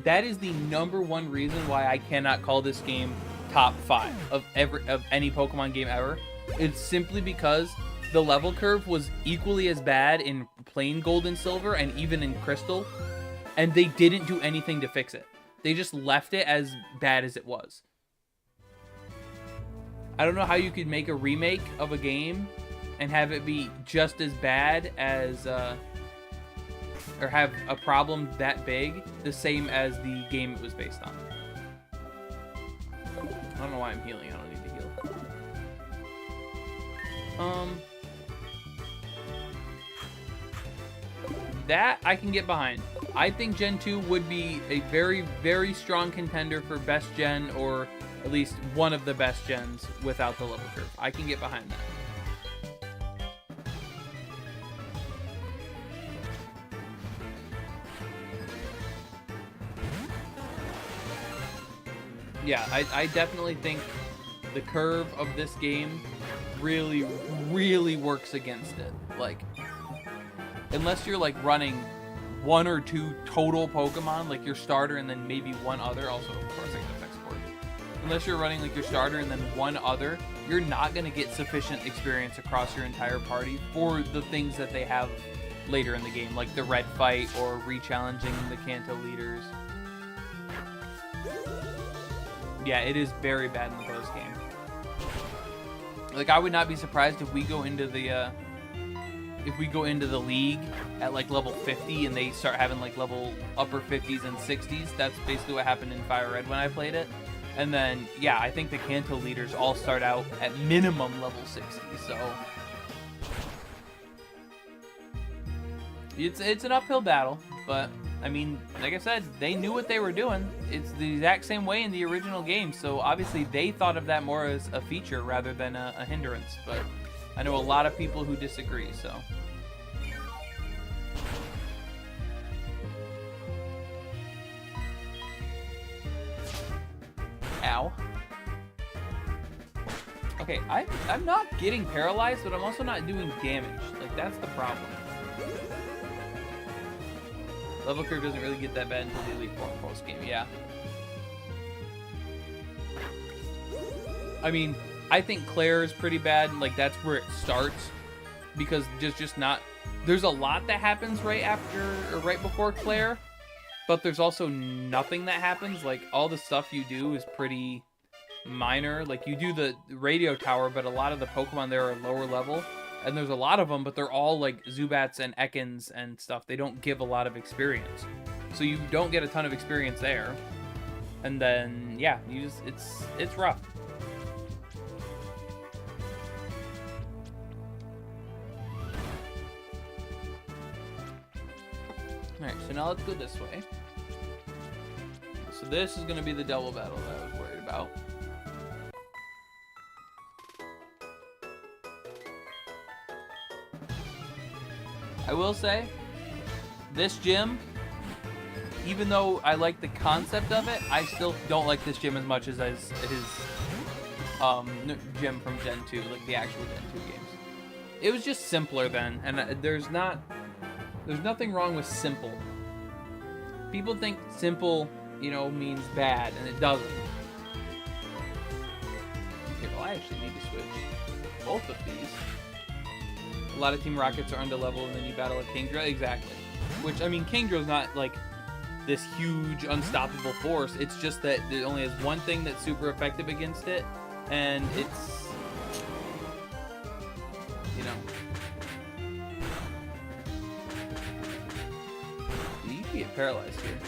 That is the #1 reason why I cannot call this game top 5 of any Pokemon game ever. It's simply because the level curve was equally as bad in plain Gold and Silver and even in Crystal, and they didn't do anything to fix it. They just left it as bad as it was. I don't know how you could make a remake of a game and have it be just as bad as, or have a problem that big, the same as the game it was based on. I don't know why I'm healing. I don't need to heal. That I can get behind. I think Gen 2 would be a very, very strong contender for best gen, or at least one of the best gens without the level curve. I can get behind that. Yeah, I definitely think the curve of this game really, really works against it. Like, unless you're like running 1 or 2 total Pokemon, like your starter and then maybe one other, also of course I can affect support. Unless you're running like your starter and then one other, you're not going to get sufficient experience across your entire party for the things that they have later in the game, like the red fight or re-challenging the Kanto leaders. Yeah, it is very bad in the post game. Like, I would not be surprised if we go into the league at like level 50 and they start having like level upper 50s and 60s. That's basically what happened in Fire Red when I played it. And then, yeah, I think the Kanto leaders all start out at minimum level 60. So it's an uphill battle, but I mean, like I said, they knew what they were doing. It's the exact same way in the original game, so obviously they thought of that more as a feature rather than a hindrance, but I know a lot of people who disagree, so. Ow. Okay, I'm not getting paralyzed, but I'm also not doing damage. Like, that's the problem. Level curve doesn't really get that bad until the Elite Four post game, yeah. I mean, I think Claire is pretty bad. Like, that's where it starts, because just not. There's a lot that happens right after or right before Claire, but there's also nothing that happens. Like, all the stuff you do is pretty minor. Like, you do the radio tower, but a lot of the Pokemon there are lower level. And there's a lot of them, but they're all like Zubats and Ekans and stuff. They don't give a lot of experience. So you don't get a ton of experience there. And then, yeah, it's rough. Alright, so now let's go this way. So this is going to be the double battle that I was worried about. I will say, this gym, even though I like the concept of it, I still don't like this gym as much as his gym from Gen 2, like the actual Gen 2 games. It was just simpler then, and there's nothing wrong with simple. People think simple, you know, means bad, and it doesn't. Okay, well, I actually need to switch both of these. A lot of Team Rockets are underleveled, and then you battle a Kingdra. Exactly. Which, I mean, Kingdra's not, like, this huge, unstoppable force. It's just that it only has one thing that's super effective against it, and it's, you know. You can get paralyzed here.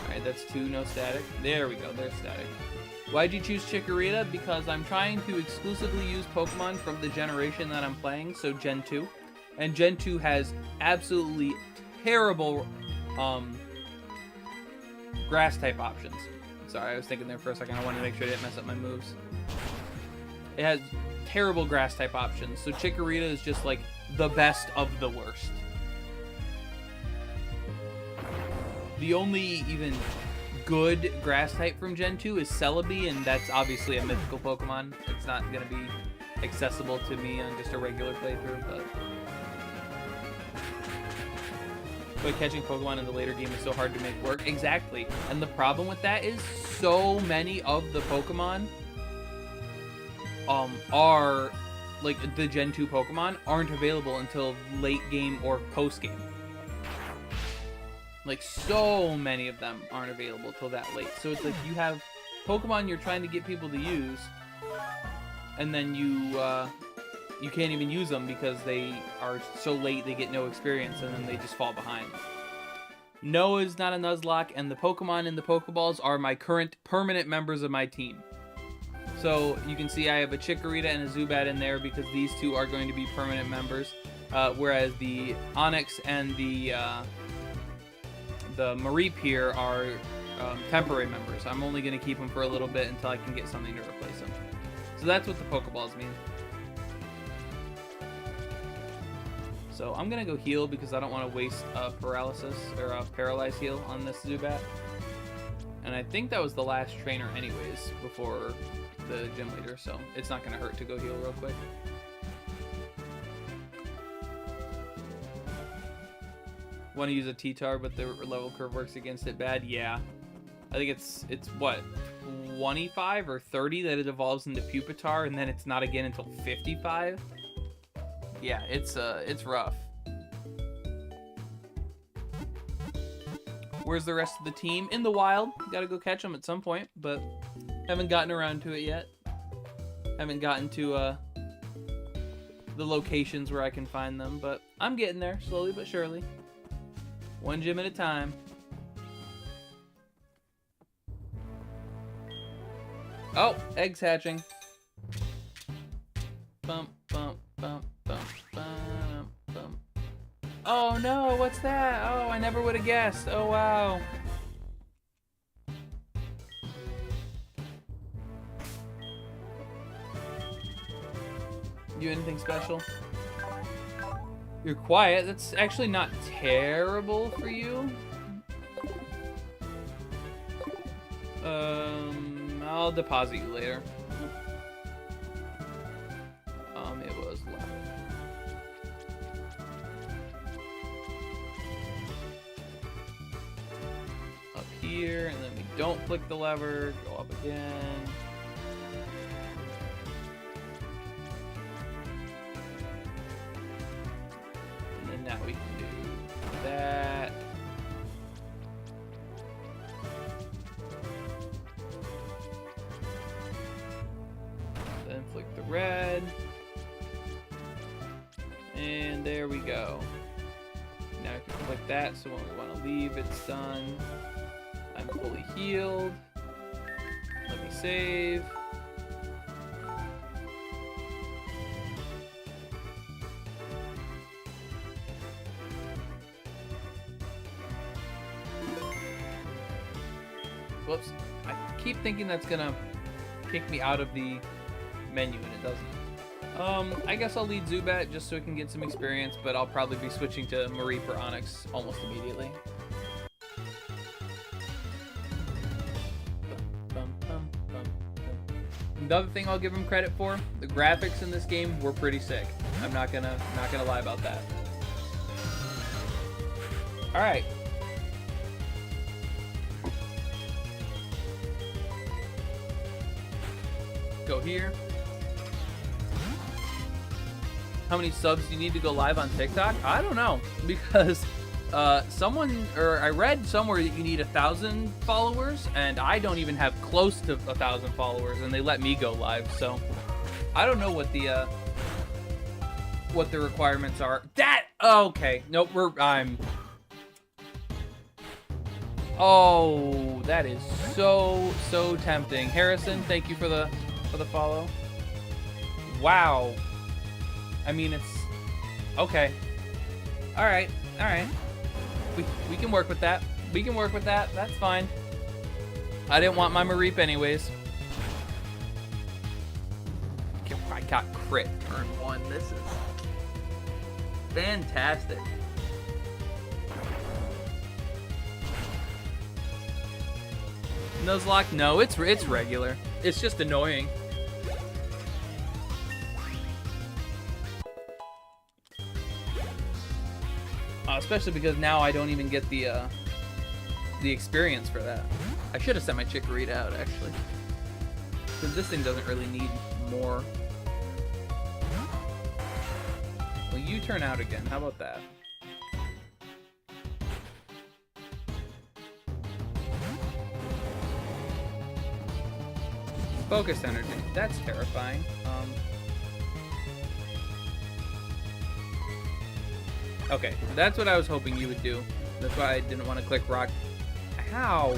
Alright, that's 2, no static. There we go, there's static. Why'd you choose Chikorita? Because I'm trying to exclusively use Pokemon from the generation that I'm playing, so Gen 2. And Gen 2 has absolutely terrible grass type options. Sorry, I was thinking there for a second. I wanted to make sure I didn't mess up my moves. It has terrible grass type options, so Chikorita is just like the best of the worst. The only even good grass type from Gen 2 is Celebi, and that's obviously a mythical Pokemon. It's not going to be accessible to me on just a regular playthrough, but catching Pokemon in the later game is so hard to make work. Exactly. And the problem with that is so many of the Pokemon are, like, the Gen 2 Pokemon aren't available until late game or post game. Like, so many of them aren't available till that late. So it's like you have Pokemon you're trying to get people to use, and then you can't even use them because they are so late they get no experience, and then they just fall behind. Noah's not a Nuzlocke, and the Pokemon in the Pokeballs are my current permanent members of my team. So you can see I have a Chikorita and a Zubat in there because these two are going to be permanent members, whereas the Onix and the Mareep here are temporary members. I'm only going to keep them for a little bit until I can get something to replace them. So that's what the Pokeballs mean. So I'm going to go heal because I don't want to waste paralysis or a paralyze heal on this Zubat. And I think that was the last trainer anyways before the gym leader, so it's not going to hurt to go heal real quick. Want to use a T-Tar, but the level curve works against it bad? Yeah. I think it's what, 25 or 30 that it evolves into Pupitar, and then it's not again until 55? Yeah, it's rough. Where's the rest of the team? In the wild. Gotta go catch them at some point, but haven't gotten around to it yet. Haven't gotten to the locations where I can find them, but I'm getting there, slowly but surely. One gym at a time. Oh, eggs hatching. Bump, bump, bump, bump, bump, bump. Oh no, what's that? Oh, I never would have guessed. Oh wow. You anything special? You're quiet. That's actually not terrible for you. I'll deposit you later. It was left. Up here, and then we don't flick the lever. Go up again. Now we can do that. Then flick the red. And there we go. Now I can flick that so when we want to leave, it's done. I'm fully healed. Let me save. Whoops. I keep thinking that's gonna kick me out of the menu, and it doesn't. I guess I'll lead Zubat just so I can get some experience, but I'll probably be switching to Mareep or Onix almost immediately. Another thing I'll give him credit for, the graphics in this game were pretty sick. I'm not gonna lie about that. Alright. Go here. How many subs do you need to go live on TikTok? I don't know, because I read somewhere that you need 1,000 followers, and I don't even have close to 1,000 followers, and they let me go live. So I don't know what the requirements are. Okay. Nope. Oh, that is so tempting. Harrison, thank you for the follow. Wow. I mean, it's okay. All right. We can work with that. That's fine. I didn't want my Mareep anyways. I got crit turn 1. This is fantastic. Nuzlocke? No, it's regular. It's just annoying. Especially because now I don't even get the experience for that. I should have sent my Chikorita out, actually. Because this thing doesn't really need more. Well, you turn out again. How about that? Focus energy. That's terrifying. Okay, that's what I was hoping you would do. That's why I didn't want to click rock. How?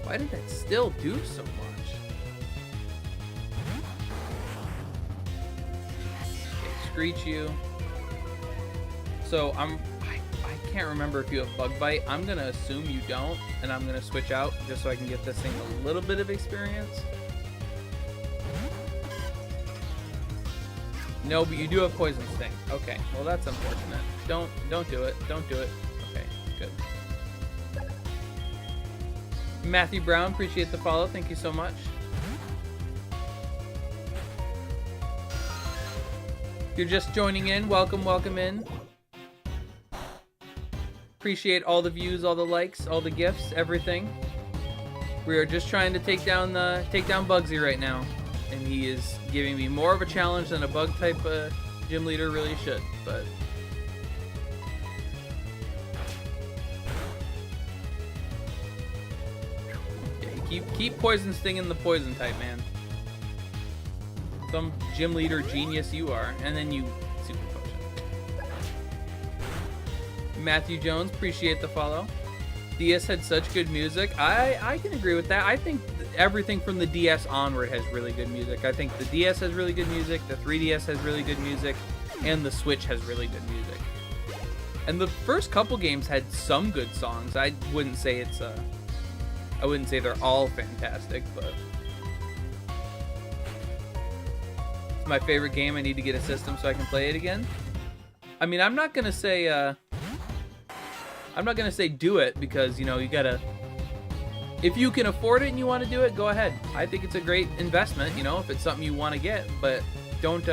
Why did that still do so much? Okay, Screech you. So I can't remember if you have Bug Bite. I'm gonna assume you don't, and I'm gonna switch out just so I can get this thing a little bit of experience. No, but you do have Poison Sting. Okay, well that's unfortunate. Don't do it. Don't do it. Okay, good. Matthew Brown, appreciate the follow. Thank you so much. If you're just joining in, welcome in. Appreciate all the views, all the likes, all the gifts, everything. We are just trying to take down Bugsy right now, and he is giving me more of a challenge than a bug type gym leader really should. But yeah, keep Poison Stinging the poison type, man. Some gym leader genius you are, and then you super potion. Matthew Jones, appreciate the follow. DS had such good music. I can agree with that. I think everything from the DS onward has really good music. I think the DS has really good music, the 3DS has really good music, and the Switch has really good music. And the first couple games had some good songs. I wouldn't say they're all fantastic, but it's my favorite game. I need to get a system so I can play it again. I mean, I'm not gonna say do it, because you know you gotta. If you can afford it and you want to do it, go ahead. I think it's a great investment, you know, if it's something you want to get. But don't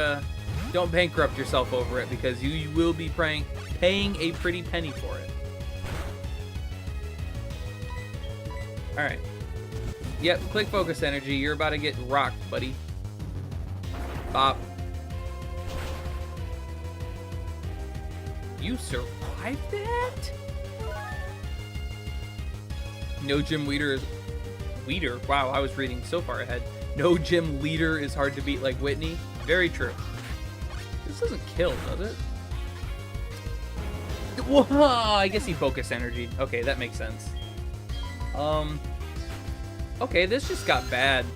bankrupt yourself over it, because you will be paying a pretty penny for it. All right. Yep. Click Focus Energy. You're about to get rocked, buddy. Bop. You survived that? No gym leader is... Leader? Wow, I was reading so far ahead. No gym leader is hard to beat like Whitney. Very true. This doesn't kill, does it? Whoa, I guess he focused energy. Okay, that makes sense. Okay, this just got bad.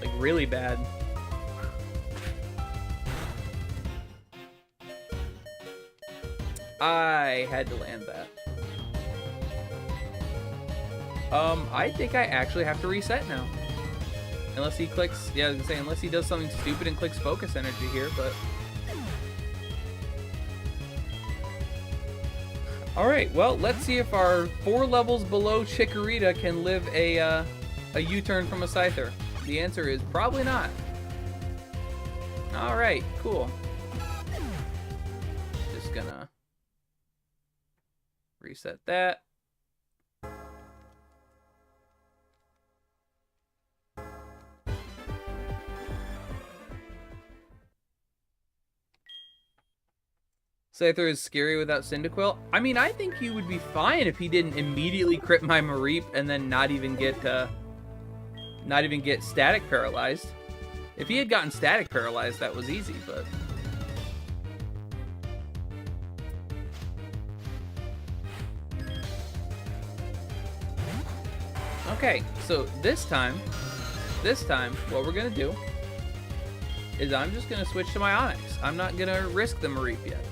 Like, really bad. I had to land that. I think I actually have to reset now. Unless he clicks, yeah, I was gonna say, unless he does something stupid and clicks focus energy here, but... Alright, well, let's see if our 4 levels below Chikorita can live a U-turn from a Scyther. The answer is probably not. Alright, cool. Just gonna reset that. Scyther is scary without Cyndaquil. I mean, I think he would be fine if he didn't immediately crit my Mareep and then not even get static paralyzed. If he had gotten static paralyzed, that was easy, but... Okay, so this time, what we're gonna do is I'm just gonna switch to my Onyx. I'm not gonna risk the Mareep yet,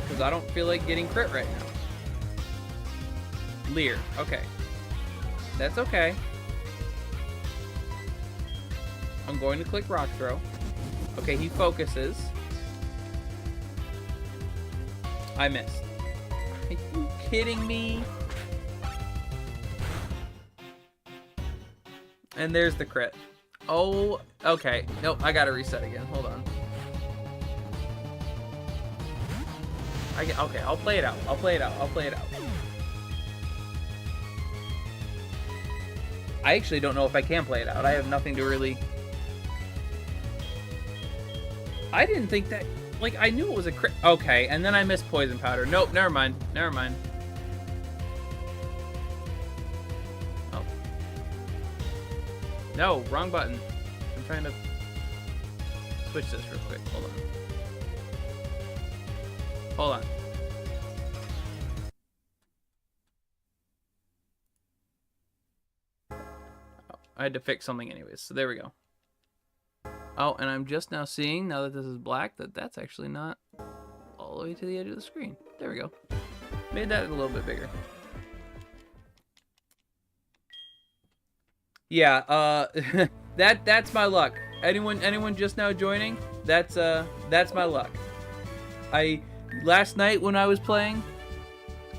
because I don't feel like getting crit right now. Leer, okay. That's okay. I'm going to click Rock Throw. Okay, he focuses. I missed. Are you kidding me? And there's the crit. Oh, okay. Nope, I gotta reset again. Hold on. Okay, I'll play it out. I'll play it out. I actually don't know if I can play it out. I have nothing to really... I didn't think that... Like, I knew it was a crit. Okay, and then I missed Poison Powder. Nope, never mind. Oh. No, wrong button. I'm trying to switch this real quick. Hold on. Oh, I had to fix something anyways, so there we go. Oh, and I'm just now seeing, now that this is black, that that's actually not all the way to the edge of the screen. There we go. Made that a little bit bigger. Yeah, that's my luck. Anyone just now joining? That's my luck. Last night when I was playing,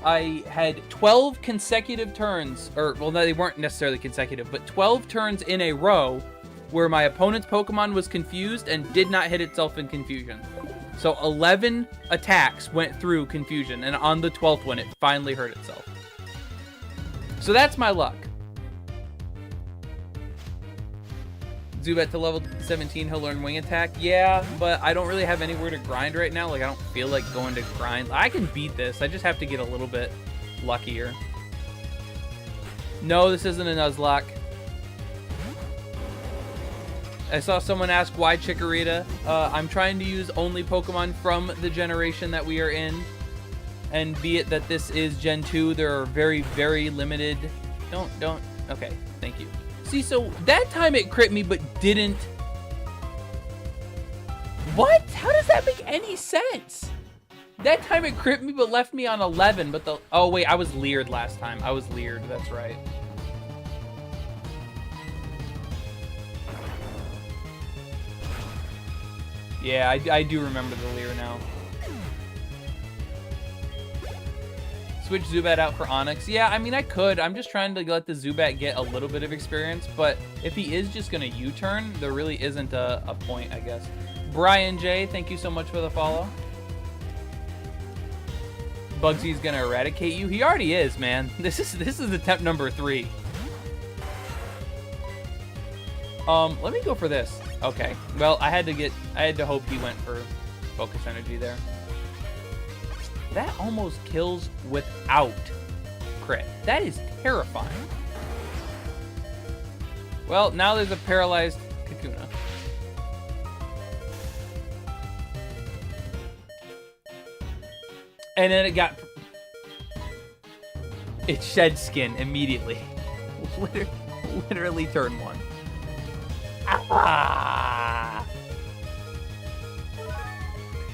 I had 12 consecutive turns, or well, no, they weren't necessarily consecutive, but 12 turns in a row where my opponent's Pokemon was confused and did not hit itself in confusion. So 11 attacks went through confusion, and on the 12th one, it finally hurt itself. So that's my luck. Zubat to level 17, he'll learn Wing Attack. Yeah, but I don't really have anywhere to grind right now. Like, I don't feel like going to grind. I can beat this. I just have to get a little bit luckier. No, this isn't a Nuzlocke. I saw someone ask why Chikorita. I'm trying to use only Pokemon from the generation that we are in. And be it that this is Gen 2, there are very, very limited... Don't. Okay, thank you. See, so that time it crit me, but didn't... What? How does that make any sense? That time it crit me, but left me on 11, but the... Oh, wait, I was leered last time. I was leered, that's right. Yeah, I do remember the leer now. Switch Zubat out for Onyx. Yeah, I mean, I could. I'm just trying to let the Zubat get a little bit of experience, but if he is just going to U-turn, there really isn't a point, I guess. Brian J, thank you so much for the follow. Bugsy's going to eradicate you. He already is, man. This is attempt number 3. Let me go for this. Okay. Well, I had to hope he went for Focus Energy there. That almost kills without crit. That is terrifying. Well, now there's a paralyzed Kakuna. And then it shed skin immediately. Literally turn 1. Ah!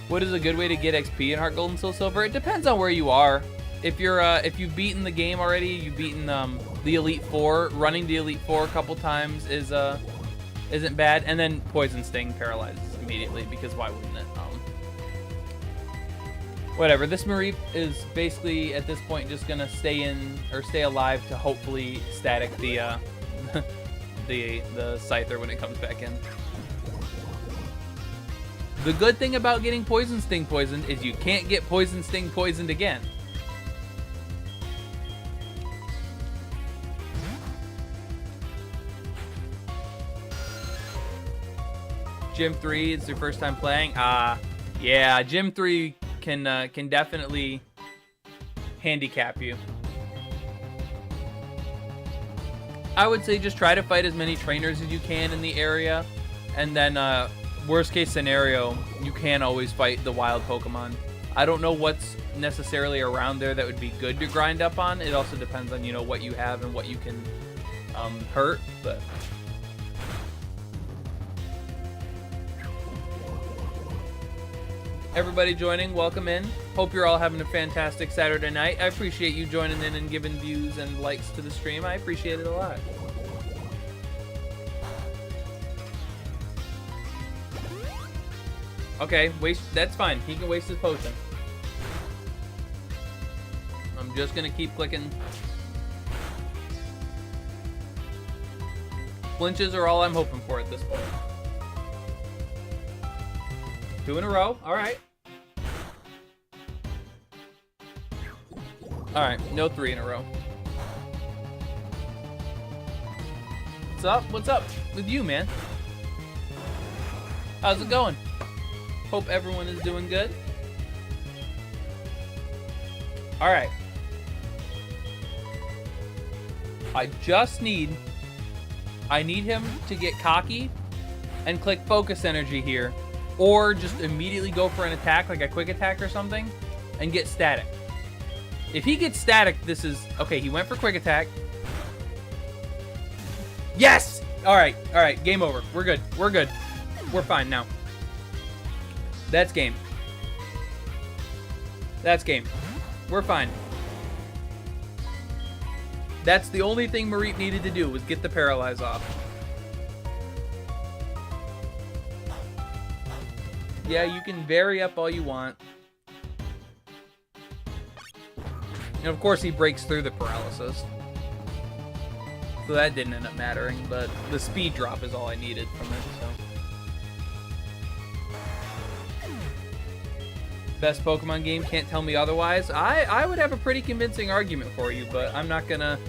What is a good way to get XP in Heart Gold and Soul Silver? It depends on where you are. If you're if you've beaten the game already, you've beaten the Elite Four. Running the Elite Four a couple times isn't bad. And then Poison Sting paralyzes immediately, because why wouldn't it? Whatever. This Mareep is basically at this point just gonna stay alive to hopefully static the the Scyther when it comes back in. The good thing about getting Poison Sting poisoned is you can't get Poison Sting poisoned again. Gym 3, it's your first time playing? Yeah, Gym 3 can definitely handicap you. I would say just try to fight as many trainers as you can in the area, and then worst case scenario, you can always fight the wild Pokemon. I don't know what's necessarily around there that would be good to grind up on. It also depends on, you know, what you have and what you can hurt, but... Everybody joining, welcome in. Hope you're all having a fantastic Saturday night. I appreciate you joining in and giving views and likes to the stream. I appreciate it a lot. Okay, that's fine. He can waste his potion. I'm just gonna keep clicking. Flinches are all I'm hoping for at this point. 2 in a row. All right. All right. No 3 in a row. What's up? What's up with you, man? How's it going? Hope everyone is doing good. All right. I need him to get cocky and click focus energy here. Or just immediately go for an attack, like a quick attack or something, and get static. If he gets static, this is... Okay, he went for quick attack. Yes! Alright, game over. We're good. We're fine now. That's game. We're fine. That's the only thing Mareep needed to do, was get the paralyze off. Yeah, you can vary up all you want. And of course he breaks through the paralysis. So that didn't end up mattering, but the speed drop is all I needed from it, so. Best Pokemon game, can't tell me otherwise. I would have a pretty convincing argument for you, but I'm not gonna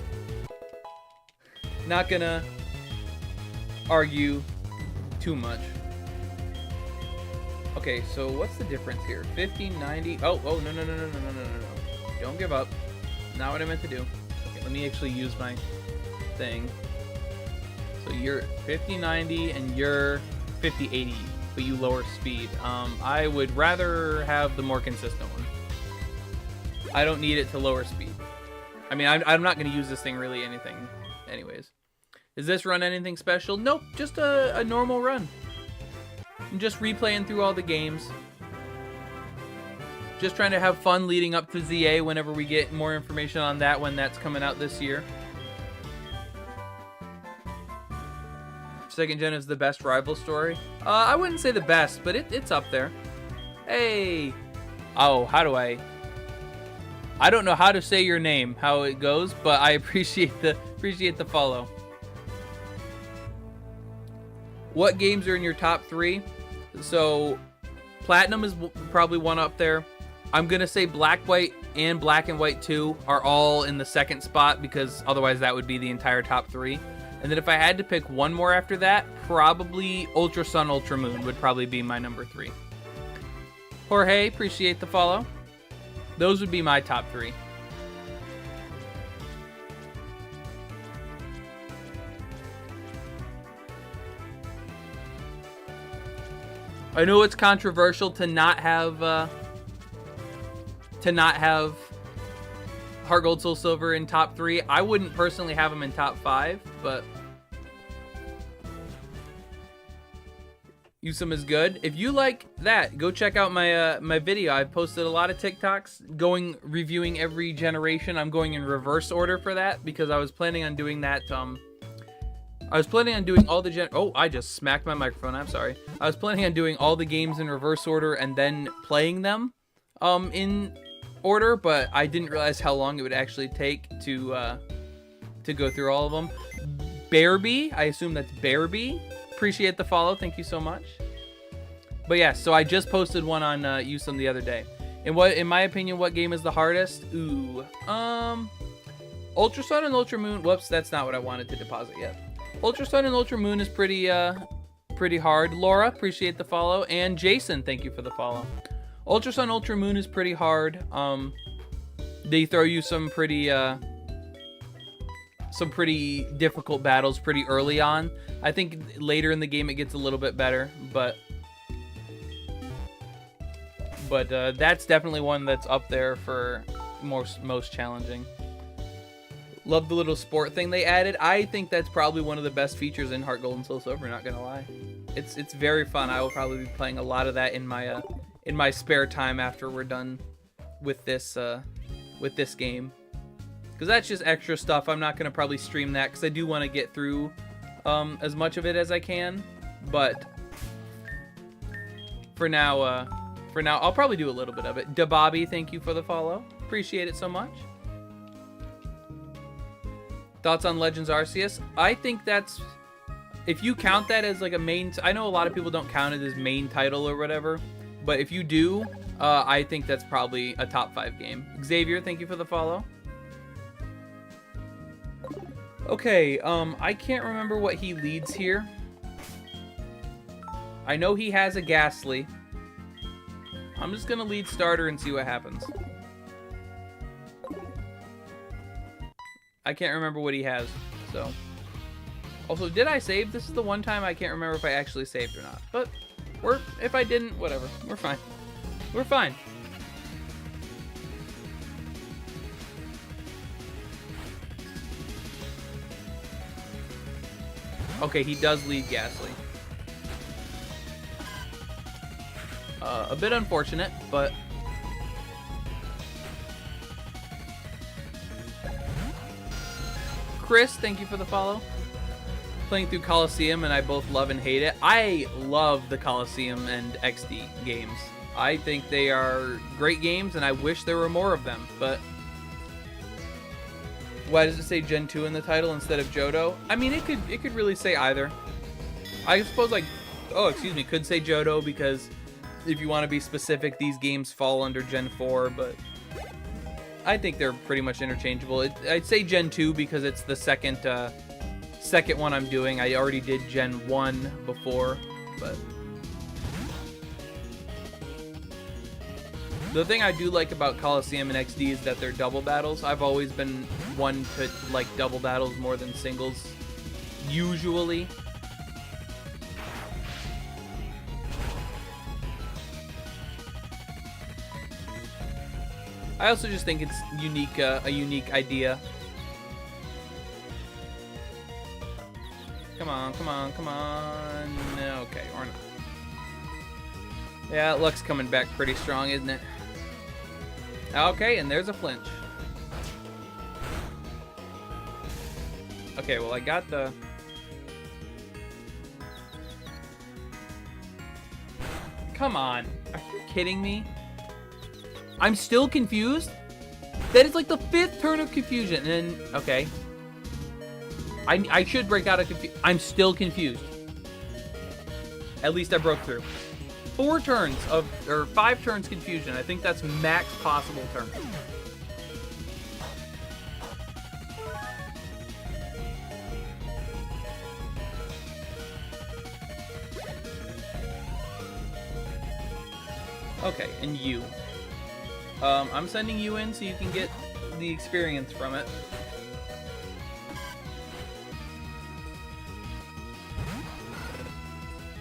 argue too much. Okay, so what's the difference here? 50, 90. Oh, no. Don't give up. Not what I meant to do. Okay, let me actually use my thing. So you're 50, 90, and you're 50, 80, but you lower speed. I would rather have the more consistent one. I don't need it to lower speed. I mean, I'm not going to use this thing really anything anyways. Is this run anything special? Nope, just a normal run. I'm just replaying through all the games. Just trying to have fun leading up to ZA whenever we get more information on that when that's coming out this year. Second gen is the best rival story. I wouldn't say the best, but it's up there. Hey. Oh, how do I don't know how to say your name, how it goes, but I appreciate the follow. What games are in your top 3? So, Platinum is probably one up there. I'm going to say Black, White, and Black and White 2 are all in the second spot, because otherwise that would be the entire top 3. And then if I had to pick one more after that, probably Ultra Sun, Ultra Moon would probably be my number 3. Jorge, appreciate the follow. Those would be my top 3. I know it's controversial to not have HeartGold, Soul Silver in top 3. I wouldn't personally have them in top 5, but Usum is good. If you like that, go check out my my video. I've posted a lot of TikToks reviewing every generation. I'm going in reverse order for that because I was planning on doing that. I was planning on doing all the Oh, I just smacked my microphone. I'm sorry. I was planning on doing all the games in reverse order and then playing them in order, but I didn't realize how long it would actually take to go through all of them. Bearby, I assume that's Bearby. Appreciate the follow. Thank you so much. But yeah, so I just posted one on Usum the other day. And in my opinion, what game is the hardest? Ooh, Ultra Sun and Ultra Moon. Whoops, that's not what I wanted to deposit yet. Ultra Sun and Ultra Moon is pretty pretty hard. Laura, appreciate the follow. And Jason, thank you for the follow. Ultra Sun, Ultra Moon is pretty hard. They throw you some pretty difficult battles pretty early on. I think later in the game it gets a little bit better, but that's definitely one that's up there for most challenging. Love the little sport thing they added. I think that's probably one of the best features in HeartGold and Soul Silver, not gonna lie. It's very fun. I will probably be playing a lot of that in my spare time after we're done with this game. Because that's just extra stuff. I'm not gonna probably stream that because I do want to get through as much of it as I can. But for now I'll probably do a little bit of it. Dabobby, thank you for the follow. Appreciate it so much. Thoughts on Legends Arceus? I think that's, if you count that as like a main, I know a lot of people don't count it as main title or whatever, but if you do, I think that's probably a top 5 game. Xavier, thank you for the follow. Okay, I can't remember what he leads here. I know he has a Ghastly. I'm just gonna lead starter and see what happens. I can't remember what he has, so. Also, did I save? This is the one time I can't remember if I actually saved or not. But, if I didn't, whatever. We're fine. We're fine. Okay, he does lead Ghastly. A bit unfortunate, but... Chris, thank you for the follow. Playing through Coliseum, and I both love and hate it. I love the Coliseum and XD games. I think they are great games, and I wish there were more of them, but... Why does it say Gen 2 in the title instead of Johto? I mean, it could really say either. I suppose, like... Oh, excuse me, could say Johto, because if you want to be specific, these games fall under Gen 4, but... I think they're pretty much interchangeable. I'd say Gen 2 because it's the second one I'm doing. I already did Gen 1 before, but... The thing I do like about Coliseum and XD is that they're double battles. I've always been one to like double battles more than singles, usually. I also just think it's unique, a unique idea. Come on, come on, come on. Okay, or not. Yeah, luck's coming back pretty strong, isn't it? Okay, and there's a flinch. Okay, well, I got the... Come on. Are you kidding me? I'm still confused? That is like the 5th turn of confusion. And, okay. I should break out of confusion. I'm still confused. At least I broke through. 4 turns of, or 5 turns confusion. I think that's max possible turn. Okay, and you. I'm sending you in so you can get the experience from it.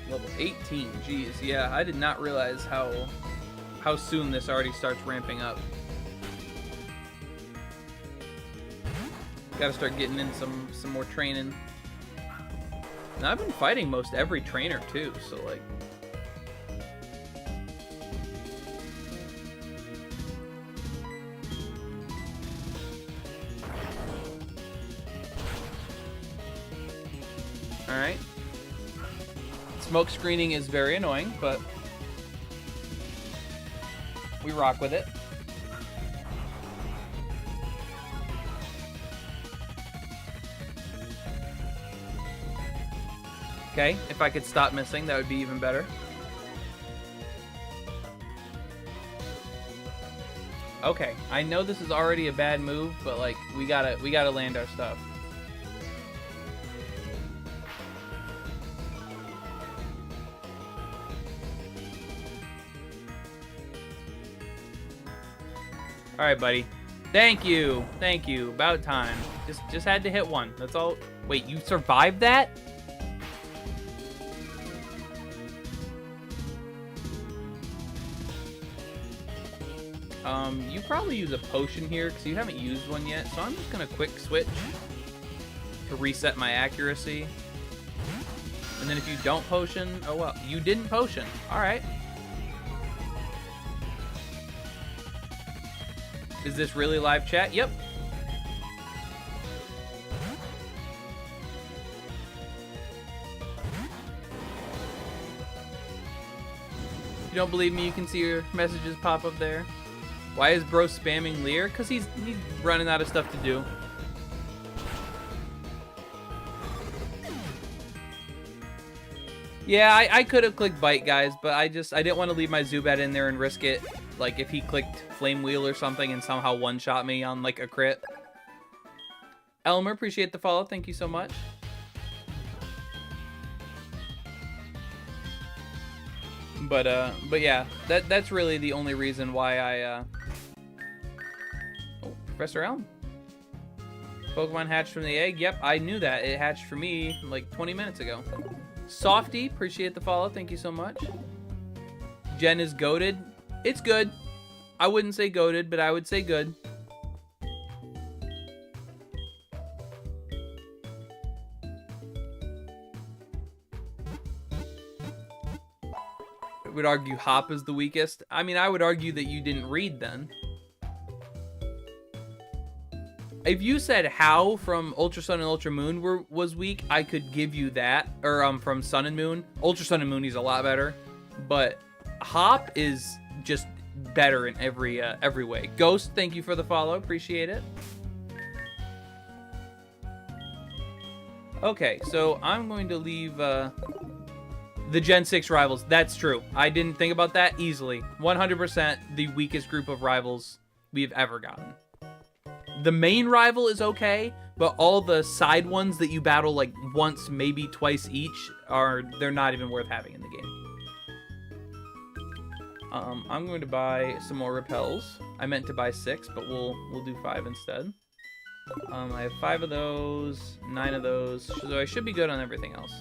Level 18, geez, yeah, I did not realize how soon this already starts ramping up. Gotta start getting in some more training. Now, I've been fighting most every trainer too, so like... Alright. Smoke screening is very annoying, but we rock with it. Okay, if I could stop missing, that would be even better. Okay, I know this is already a bad move, but like we gotta land our stuff. All right, buddy. Thank you. Thank you. About time. Just had to hit one. That's all. Wait, you survived that? You probably use a potion here because you haven't used one yet. So I'm just gonna quick switch to reset my accuracy. And then if you don't potion, oh well, you didn't potion. All right. Is this really live chat? Yep. If you don't believe me, you can see your messages pop up there. Why is bro spamming Lear? Because he's running out of stuff to do. Yeah, I could have clicked bite, guys, but I didn't want to leave my Zubat in there and risk it. Like, if he clicked Flame Wheel or something and somehow one-shot me on, like, a crit. Elmer, appreciate the follow. Thank you so much. But yeah, that's really the only reason why I, Oh, Professor Elm. Pokemon hatched from the egg. Yep, I knew that. It hatched for me, like, 20 minutes ago. Softy, appreciate the follow. Thank you so much. Jen is goated. It's good. I wouldn't say goated, but I would say good. I would argue Hop is the weakest. I mean, I would argue that you didn't read then. If you said How from Ultra Sun and Ultra Moon was weak, I could give you that. Or from Sun and Moon. Ultra Sun and Moon, he's a lot better. But Hop is just better in every way. Ghost, thank you for the follow. Appreciate it. Okay, so I'm going to leave the Gen 6 rivals. That's true. I didn't think about that. Easily. 100% the weakest group of rivals we've ever gotten. The main rival is okay, but all the side ones that you battle like once, maybe twice each, they're not even worth having in the game. I'm going to buy some more repels. I meant to buy 6, but we'll do 5 instead. I have 5 of those, 9 of those, so I should be good on everything else.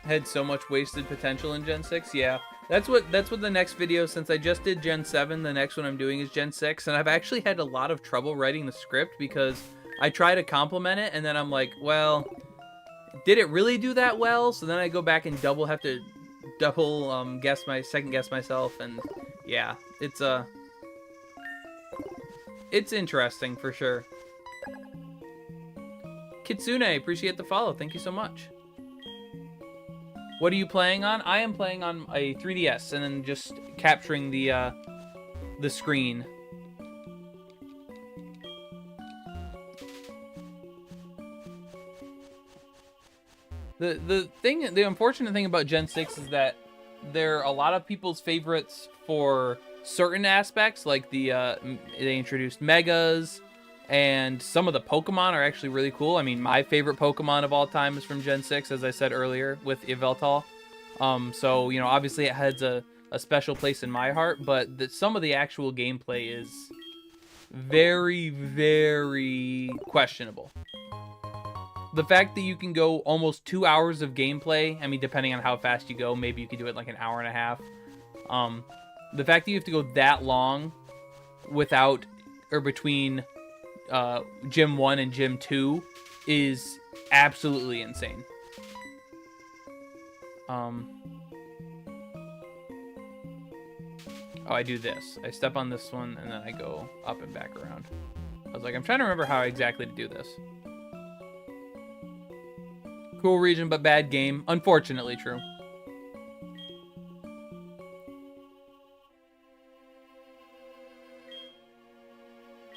Had so much wasted potential in Gen 6. Yeah, that's what the next video, since I just did Gen 7, the next one I'm doing is Gen 6, and I've actually had a lot of trouble writing the script because I try to compliment it and then I'm like, well, did it really do that well? So then I go back and have to second guess myself, and yeah, it's interesting for sure. Kitsune, appreciate the follow. Thank you so much. What are you playing on? I am playing on a 3DS and then just capturing the screen. The unfortunate thing about Gen 6 is that there are a lot of people's favorites for certain aspects, like they introduced Megas, and some of the Pokemon are actually really cool. I mean, my favorite Pokemon of all time is from Gen 6, as I said earlier, with Yveltal. So, you know, obviously it has a special place in my heart, but some of the actual gameplay is very, very questionable. The fact that you can go almost 2 hours of gameplay, I mean, depending on how fast you go, maybe you could do it like an hour and a half. The fact that you have to go that long between Gym 1 and Gym 2 is absolutely insane. Oh, I do this. I step on this one, and then I go up and back around. I was like, I'm trying to remember how exactly to do this. Cool region, but bad game. Unfortunately true.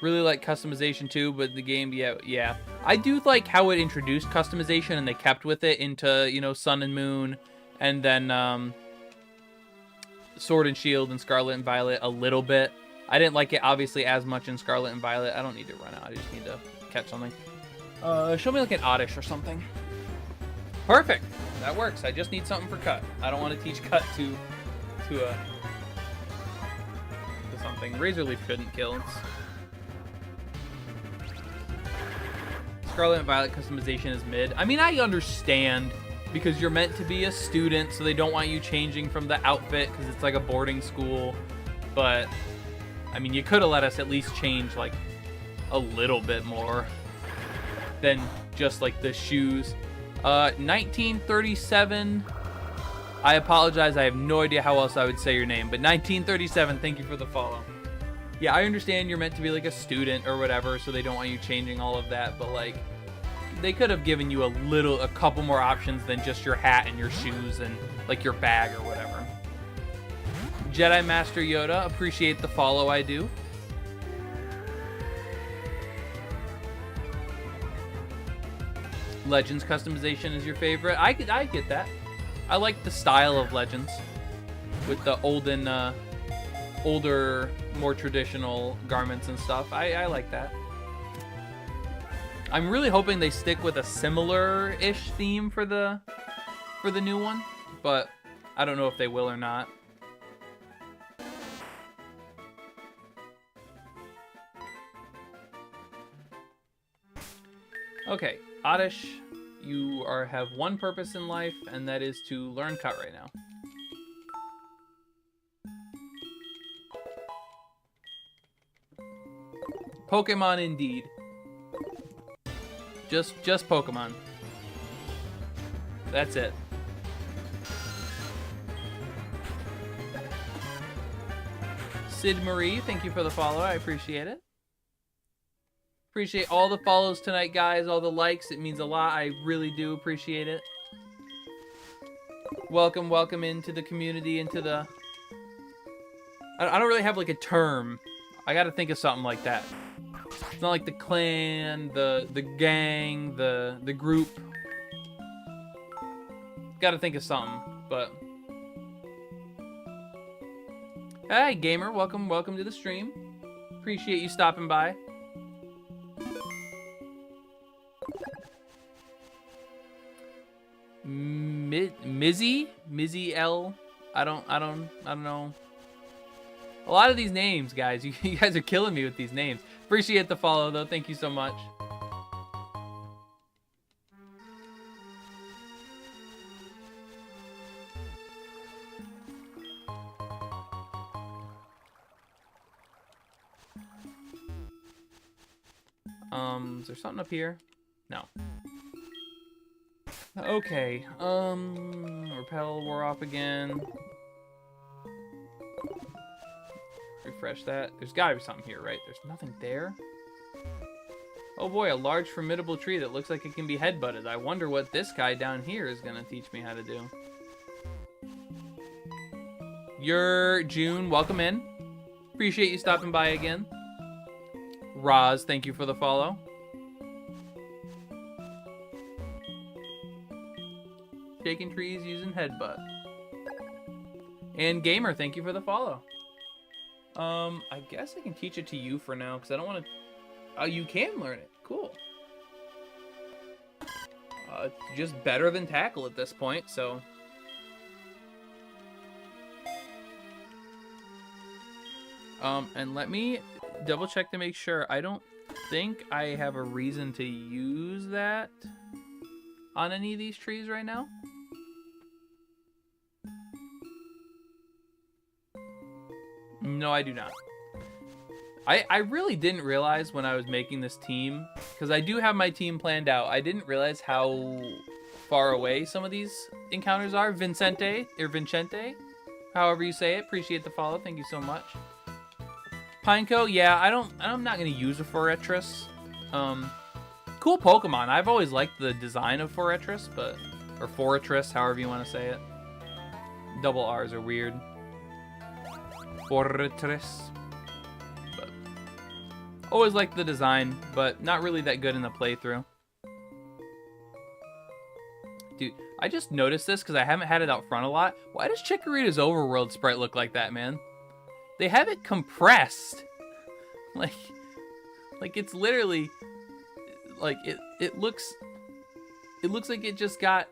Really like customization too, but the game, yeah. I do like how it introduced customization and they kept with it into, you know, Sun and Moon, and then Sword and Shield and Scarlet and Violet a little bit. I didn't like it, obviously, as much in Scarlet and Violet. I don't need to run out. I just need to catch something. Show me like an Oddish or something. Perfect. That works. I just need something for Cut. I don't want to teach Cut to something. Razor Leaf shouldn't kill. Scarlet and Violet customization is mid. I mean, I understand because you're meant to be a student, so they don't want you changing from the outfit because it's like a boarding school. But I mean, you could have let us at least change like a little bit more than just like the shoes. 1937. I apologize. I have no idea how else I would say your name, but 1937. Thank you for the follow. Yeah, I understand you're meant to be like a student or whatever, so they don't want you changing all of that. But like, they could have given you a couple more options than just your hat and your shoes and like your bag or whatever. Jedi Master Yoda, appreciate the follow. I do. Legends customization is your favorite. I get that. I like the style of Legends with the older, more traditional garments and stuff. I like that. I'm really hoping they stick with a similar-ish theme for the new one, but I don't know if they will or not. Okay, Oddish, you have one purpose in life, and that is to learn Cut right now. Pokemon indeed. Just Pokemon. That's it. Sid Marie, thank you for the follow. I appreciate it. Appreciate all the follows tonight, guys. All the likes. It means a lot. I really do appreciate it. Welcome into the community, into the... I don't really have like a term. I gotta think of something like that. It's not like the clan, the gang, the group. Gotta think of something, but... Hey, gamer. Welcome to the stream. Appreciate you stopping by. Mizzy L. I don't know. A lot of these names, guys. You guys are killing me with these names. Appreciate the follow, though. Thank you so much. Is there something up here? No. Okay, repel wore off again. Refresh that. There's gotta be something here, right? There's nothing there. Oh boy, a large formidable tree that looks like it can be headbutted. I wonder what this guy down here is gonna teach me how to do. You're June, welcome in. Appreciate you stopping by again. Roz, thank you for the follow. Shaking trees using headbutt. And Gamer, thank you for the follow. I guess I can teach it to you for now, because I don't want to... Oh, you can learn it. Cool. It's just better than Tackle at this point, so... And let me double check to make sure. I don't think I have a reason to use that on any of these trees right now. No, I do not. I really didn't realize when I was making this team, because I do have my team planned out, I didn't realize how far away some of these encounters are. Vincente, however you say it. Appreciate the follow. Thank you so much. Pineco, yeah, I'm not going to use a Forretress. Cool Pokemon. I've always liked the design of Forretress, or Forretress, however you want to say it. Double R's are weird. Forretress. But always liked the design, but not really that good in the playthrough. Dude, I just noticed this because I haven't had it out front a lot. Why does Chikorita's overworld sprite look like that, man? They have it compressed. Like it's literally like it looks like it just got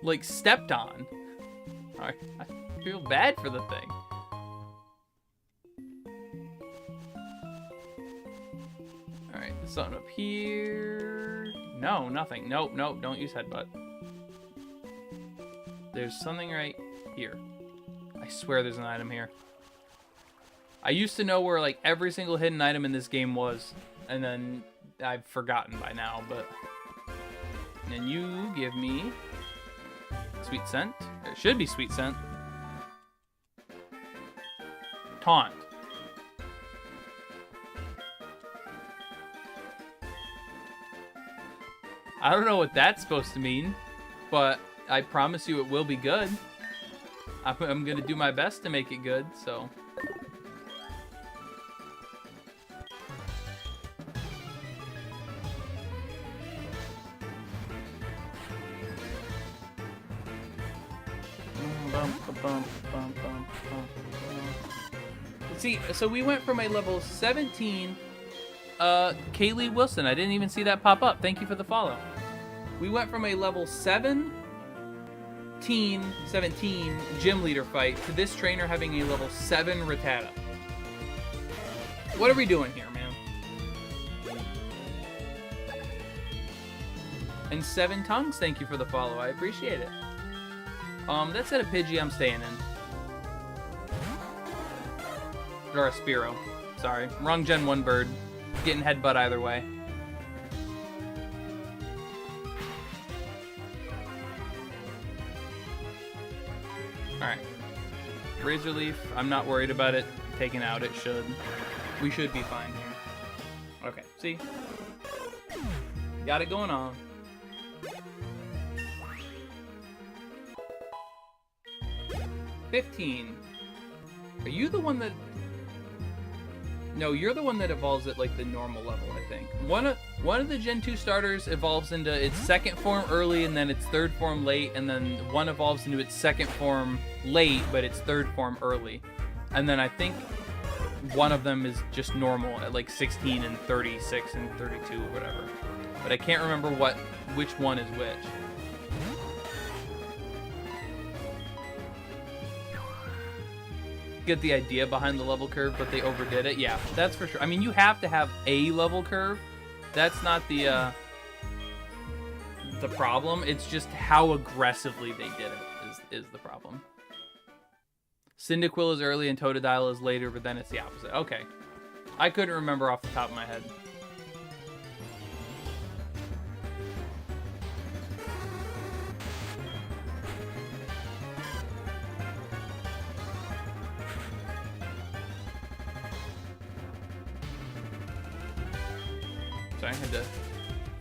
like stepped on. All right, I feel bad for the thing. All right, there's something up here. No, nothing. Nope, nope, don't use headbutt. There's something right here. I swear there's an item here. I used to know where like every single hidden item in this game was, and then I've forgotten by now, but... And then you give me Sweet Scent. It should be Sweet Scent. Taunt. I don't know what that's supposed to mean, but I promise you it will be good. I'm gonna do my best to make it good, so... See, so we went from a level 17, Kaylee Wilson. I didn't even see that pop up. Thank you for the follow. We went from a level 17 gym leader fight to this trainer having a level 7 Rattata. What are we doing here, man? And 7 Tongues, thank you for the follow. I appreciate it. That's at a Pidgey I'm staying in. Or a Spearow. Sorry. Wrong Gen 1 bird. Getting headbutt either way. Alright. Razor Leaf. I'm not worried about it taking out. It should. We should be fine here. Okay. See? Got it going on. $15. Are you the one that... No, you're the one that evolves at like the normal level, I think. One of the Gen 2 starters evolves into its second form early and then its third form late, and then one evolves into its second form late, but its third form early. And then I think one of them is just normal at like 16 and 36 and 32 or whatever. But I can't remember which one is which. Get the idea behind the level curve, but they overdid it. Yeah, that's for sure. I mean, you have to have a level curve. That's not the problem. It's just how aggressively they did it is the problem. Cyndaquil is early and Totodile is later, but then it's the opposite. Okay. I couldn't remember off the top of my head. I had to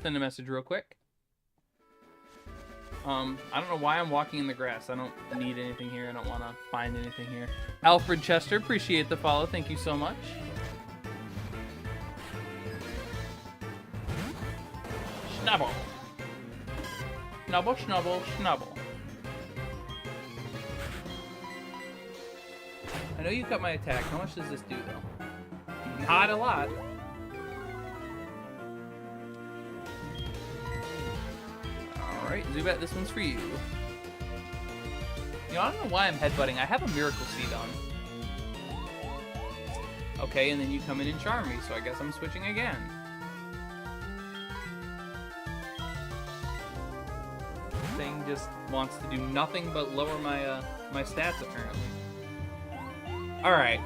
send a message real quick. I don't know why I'm walking in the grass. I don't need anything here. I don't want to find anything here. Alfred Chester, appreciate the follow. Thank you so much. Schnubble. Schnubble, schnubble, schnubble. I know you cut my attack. How much does this do, though? Not a lot. Alright, Zubat, this one's for you. You know, I don't know why I'm headbutting. I have a Miracle Seed on. Okay, and then you come in and charm me, so I guess I'm switching again. This thing just wants to do nothing but lower my my stats, apparently. Alright.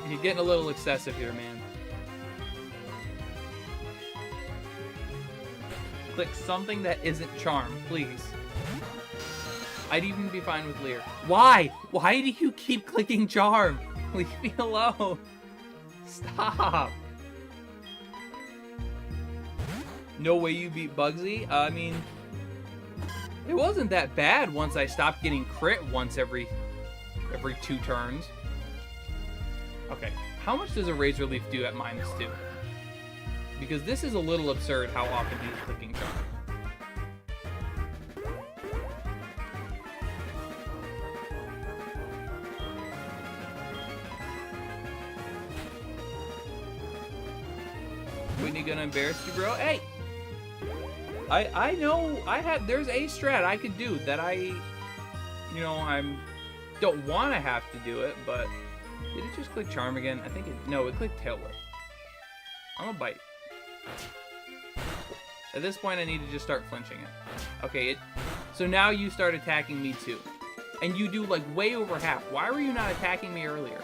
You're getting a little excessive here, man. Click something that isn't charm, please. I'd even be fine with Leer. Why? Why do you keep clicking charm? Leave me alone. Stop. No way you beat Bugsy? I mean, it wasn't that bad once I stopped getting crit once every 2 turns. Okay, how much does a Razor Leaf do at -2? Because this is a little absurd how often he's clicking charm. me gonna embarrass you, bro? Hey! I know there's a strat I could do that don't want to have to do it, but did it just click charm again? I think no, it clicked tail whip. I'm gonna bite. At this point, I need to just start flinching it. Okay, so now you start attacking me too. And you do like way over half. Why were you not attacking me earlier?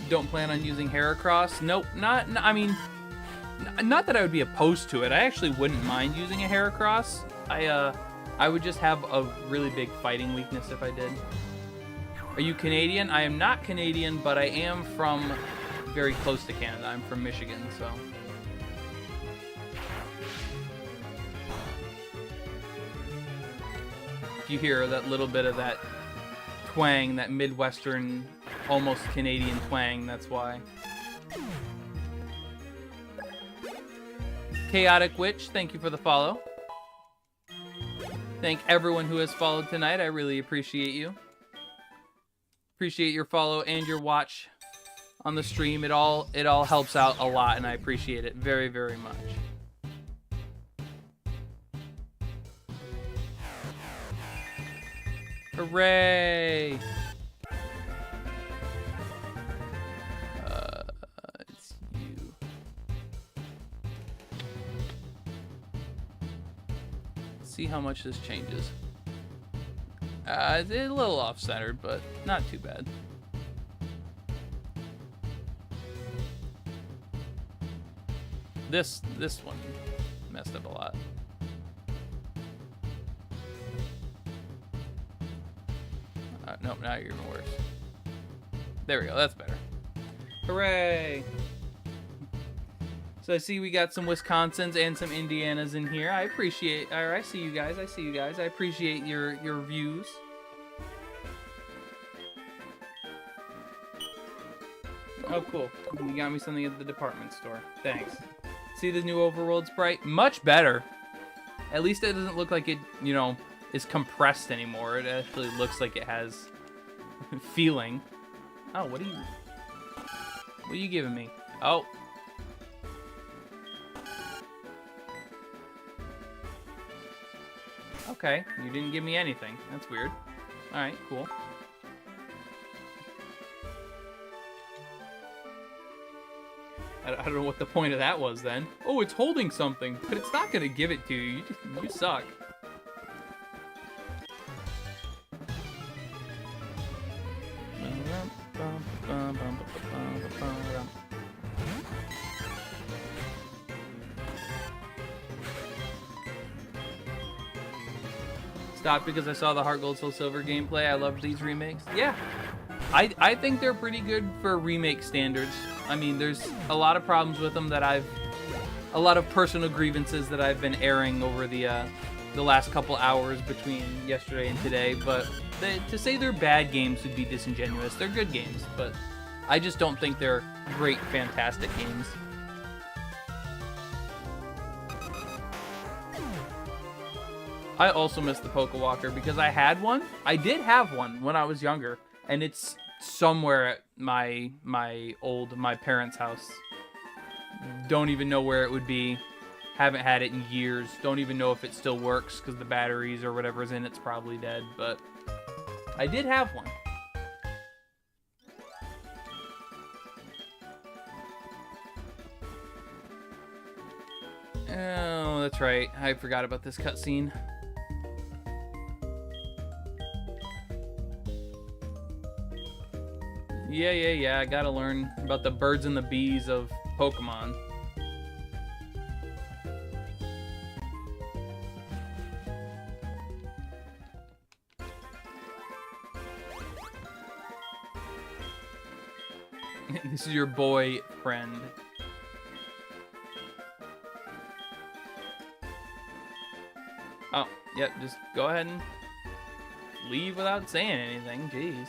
Don't plan on using Heracross? Nope, I mean, not that I would be opposed to it. I actually wouldn't mind using a Heracross. I would just have a really big fighting weakness if I did. Are you Canadian? I am not Canadian, but I am from very close to Canada. I'm from Michigan, so. If you hear that little bit of that twang, that Midwestern, almost Canadian twang, that's why. Chaotic Witch, thank you for the follow. Thank everyone who has followed tonight. I really appreciate you. Appreciate your follow and your watch on the stream. It all helps out a lot, and I appreciate it very, very much. Hooray! It's you. Let's see how much this changes. It's a little off-centered, but not too bad. This one messed up a lot. Nope, now you're even worse. There we go, that's better. Hooray! So I see we got some Wisconsins and some Indianas in here. I appreciate. I see you guys. I appreciate your views. Oh, cool. You got me something at the department store. Thanks. See the new overworld sprite? Much better. At least it doesn't look like it, is compressed anymore. It actually looks like it has feeling. Oh, what are you giving me? Oh. Okay, you didn't give me anything. That's weird. Alright, cool. I don't know what the point of that was then. Oh, it's holding something, but it's not gonna give it to you. You suck. Stopped because I saw the HeartGold Soul Silver gameplay. I love these remakes. Yeah, I think they're pretty good for remake standards. I mean, there's a lot of problems with them that a lot of personal grievances that I've been airing over the last couple hours between yesterday and today. But to say they're bad games would be disingenuous. They're good games, but I just don't think they're great, fantastic games. I also miss the Pokewalker because I had one. I did have one when I was younger, and it's somewhere at my parents' house. Don't even know where it would be. Haven't had it in years. Don't even know if it still works because the batteries or whatever's in it's probably dead, but I did have one. Oh, that's right. I forgot about this cutscene. Yeah. I gotta learn about the birds and the bees of Pokemon. This is your boy friend. Oh, yep, just go ahead and leave without saying anything. Jeez.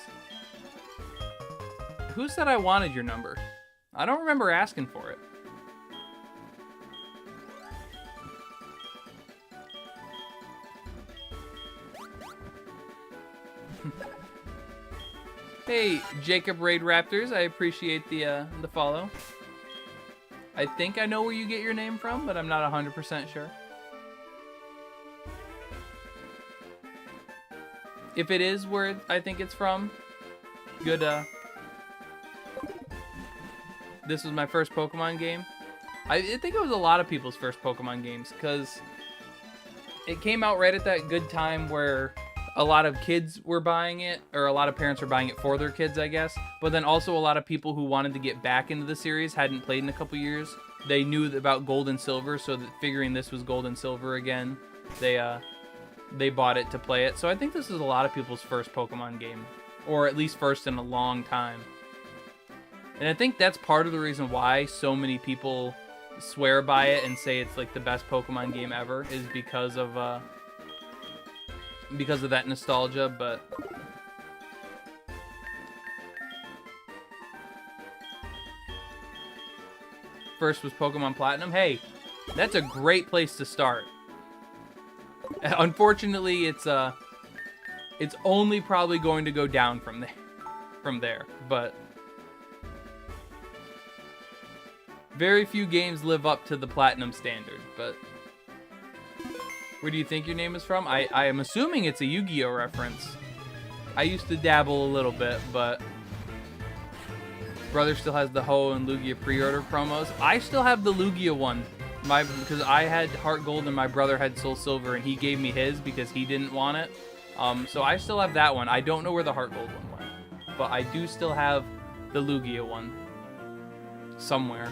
Who said I wanted your number? I don't remember asking for it. Hey, Jacob Raid Raptors, I appreciate the follow. I think I know where you get your name from, but I'm not 100% sure. If it is where I think it's from, good, this was my first Pokemon game. I think it was a lot of people's first Pokemon games, because it came out right at that good time where a lot of kids were buying it, or a lot of parents were buying it for their kids, I guess. But then also a lot of people who wanted to get back into the series, hadn't played in a couple years. They knew about Gold and Silver, so that figuring this was Gold and Silver again, they bought it to play it. So I think this is a lot of people's first Pokemon game, or at least first in a long time. And I think that's part of the reason why so many people swear by it and say it's like the best Pokemon game ever, is because of that nostalgia. But first was Pokemon Platinum. Hey, that's a great place to start. Unfortunately, it's only probably going to go down from there. But very few games live up to the Platinum standard. But where do you think your name is from? I am assuming it's a Yu-Gi-Oh reference. I used to dabble a little bit, but brother still has the Ho and Lugia pre-order promos. I still have the Lugia one, because I had HeartGold and my brother had Soul Silver, and he gave me his because he didn't want it. So I still have that one. I don't know where the HeartGold one went, but I do still have the Lugia one somewhere.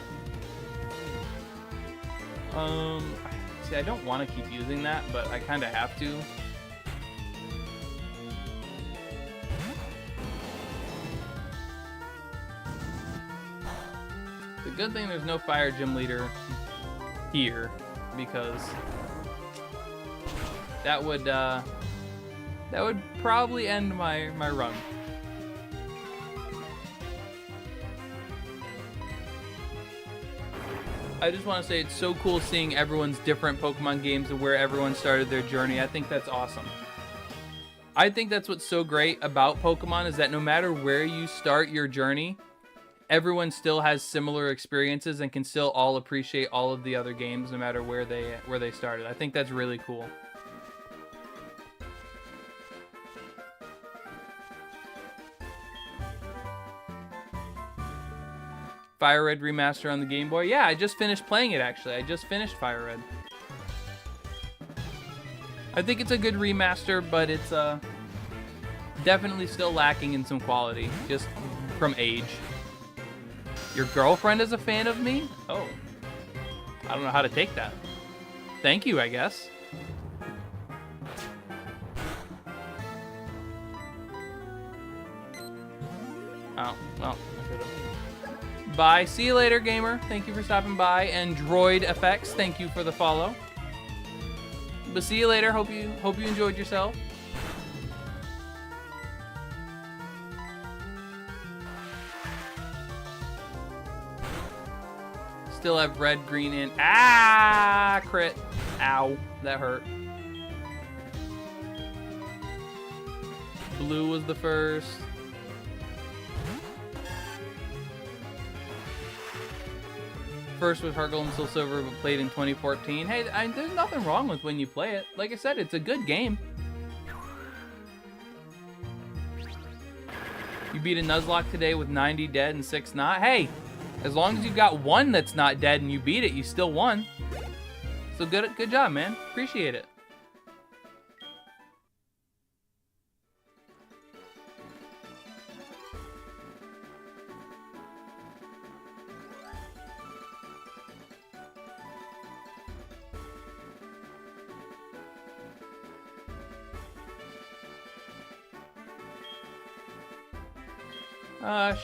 See, I don't want to keep using that, but I kind of have to. The good thing there's no fire gym leader here, because that would probably end my run. I just want to say it's so cool seeing everyone's different Pokemon games and where everyone started their journey. I think that's awesome. I think that's what's so great about Pokemon, is that no matter where you start your journey, everyone still has similar experiences and can still all appreciate all of the other games no matter where they started. I think that's really cool. Fire Red remaster on the Game Boy. Yeah, I just finished playing it, actually. I just finished Fire Red. I think it's a good remaster, but it's definitely still lacking in some quality, just from age. Your girlfriend is a fan of me? Oh. I don't know how to take that. Thank you, I guess. Oh, well. Bye. See you later, gamer. Thank you for stopping by. And Droid Effects, thank you for the follow. But see you later. Hope you enjoyed yourself. Still have red, green, and crit. Ow, that hurt. Blue was the first. First was HeartGold and Soul Silver, but played in 2014. Hey, there's nothing wrong with when you play it. Like I said, it's a good game. You beat a Nuzlocke today with 90 dead and 6 not. Hey, as long as you got one that's not dead and you beat it, you still won. So good job, man. Appreciate it.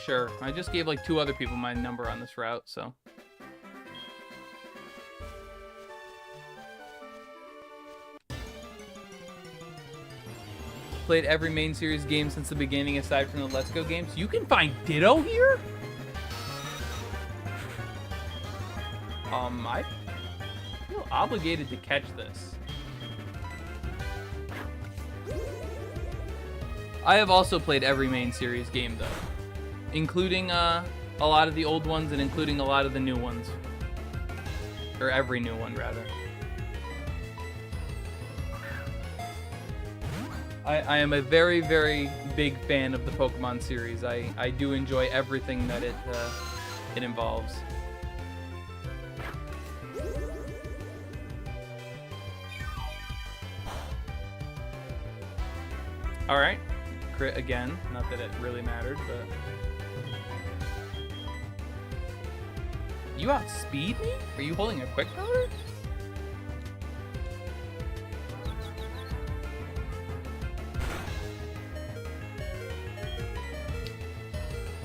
Sure. I just gave like 2 other people my number on this route, so. Played every main series game since the beginning aside from the Let's Go games. You can find Ditto here? I feel obligated to catch this. I have also played every main series game, though. Including a lot of the old ones and including a lot of the new ones. Or every new one, rather. I am a very, very big fan of the Pokemon series. I do enjoy everything that it involves. Alright. Crit again. Not that it really mattered, but... You outspeed me? Are you holding a quick power?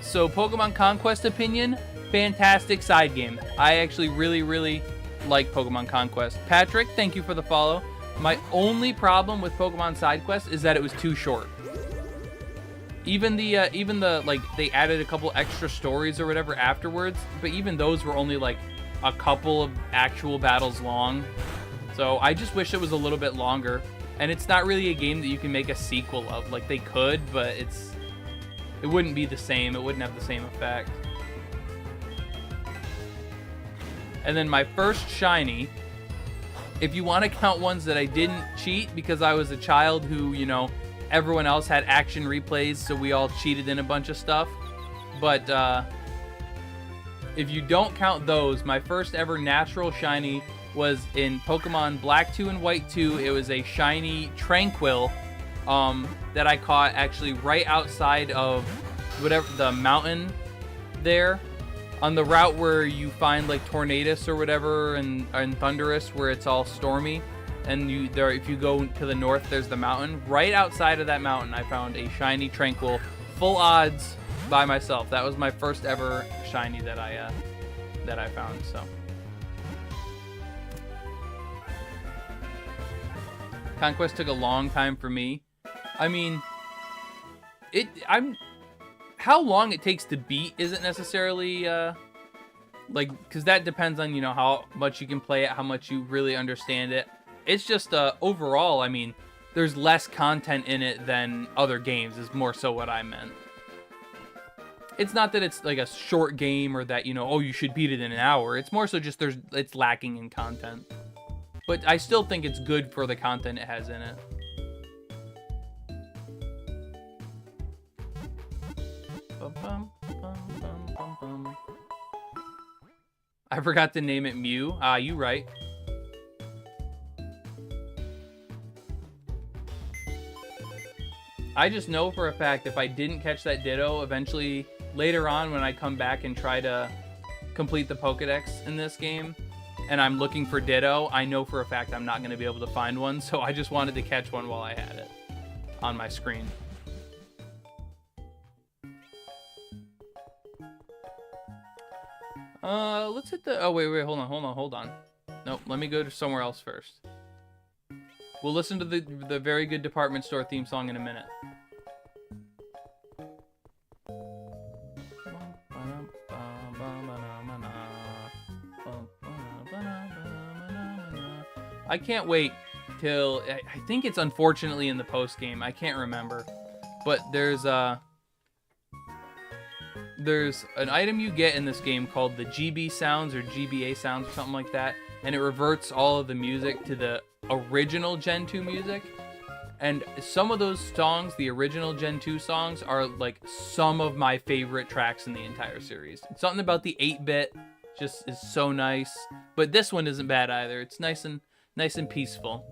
So, Pokemon Conquest opinion, fantastic side game. I actually really, really like Pokemon Conquest. Patrick, thank you for the follow. My only problem with Pokemon Side Quest is that it was too short. Even the like, they added a couple extra stories or whatever afterwards, but even those were only like a couple of actual battles long. So I just wish it was a little bit longer. And it's not really a game that you can make a sequel of. Like, they could, but it wouldn't be the same. It wouldn't have the same effect. And then my first shiny, if you want to count ones that I didn't cheat because I was a child who, you know, everyone else had action replays, so we all cheated in a bunch of stuff. But if you don't count those, my first ever natural shiny was in Pokemon Black 2 and White 2. It was a shiny Tranquil that I caught actually right outside of whatever the mountain there, on the route where you find like Tornadus or whatever and Thundurus, where it's all stormy. And if you go to the north, there's the mountain. Right outside of that mountain, I found a shiny Tranquil, full odds, by myself. That was my first ever shiny that I found. So Conquest took a long time for me. I mean, how long it takes to beat isn't necessarily like, because that depends on, you know, how much you can play it, how much you really understand it. It's just overall, I mean, there's less content in it than other games, is more so what I meant. It's not that it's like a short game or that, you know, oh, you should beat it in an hour. It's more so just it's lacking in content. But I still think it's good for the content it has in it. I forgot to name it Mew. Ah, you right. I just know for a fact if I didn't catch that Ditto, eventually later on when I come back and try to complete the Pokedex in this game, and I'm looking for Ditto, I know for a fact I'm not going to be able to find one, so I just wanted to catch one while I had it on my screen. Let's hit the... Oh, wait, hold on. Nope, let me go to somewhere else first. We'll listen to the very good department store theme song in a minute. I can't wait till... I think it's unfortunately in the post-game. I can't remember. But there's an item you get in this game called the GB sounds or GBA sounds or something like that, and it reverts all of the music to the original Gen 2 music. And some of those songs, the original Gen 2 songs, are like some of my favorite tracks in the entire series. Something about the 8-bit just is so nice. But this one isn't bad either. It's nice and peaceful.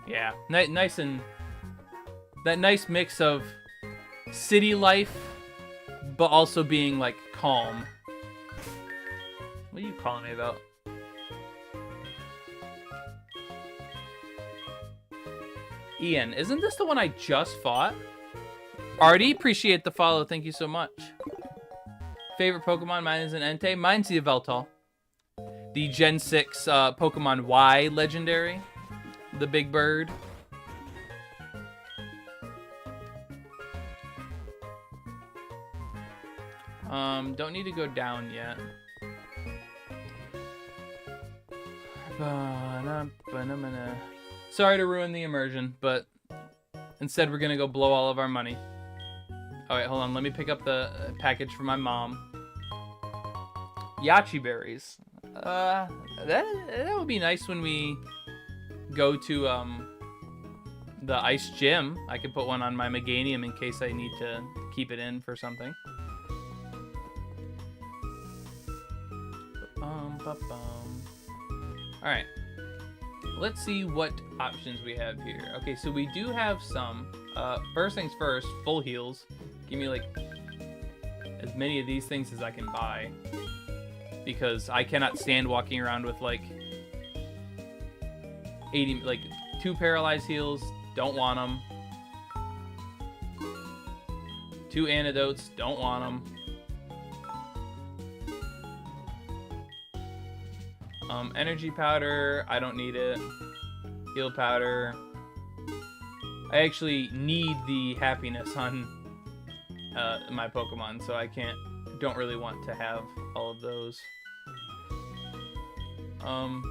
Yeah, nice and that nice mix of city life, but also being like calm. What are you calling me about? Ian, isn't this the one I just fought? Artie, appreciate the follow. Thank you so much. Favorite Pokemon? Mine is an Entei. Mine's the Yveltal. The Gen 6 Pokemon Y legendary. The big bird. Don't need to go down yet. Sorry to ruin the immersion, but instead we're gonna go blow all of our money. Alright, hold on. Let me pick up the package for my mom. Yachi berries. That would be nice when we go to the ice gym. I could put one on my Meganium in case I need to keep it in for something. Alright. Let's see what options we have here. Okay, so we do have some. First things first, full heals. Give me like as many of these things as I can buy. Because I cannot stand walking around with like 80, like 2 paralyzed heals. Don't want them. 2 antidotes. Don't want them. Energy powder. I don't need it. Heal powder. I actually need the happiness on my Pokemon, so I don't really want to have all of those. I'm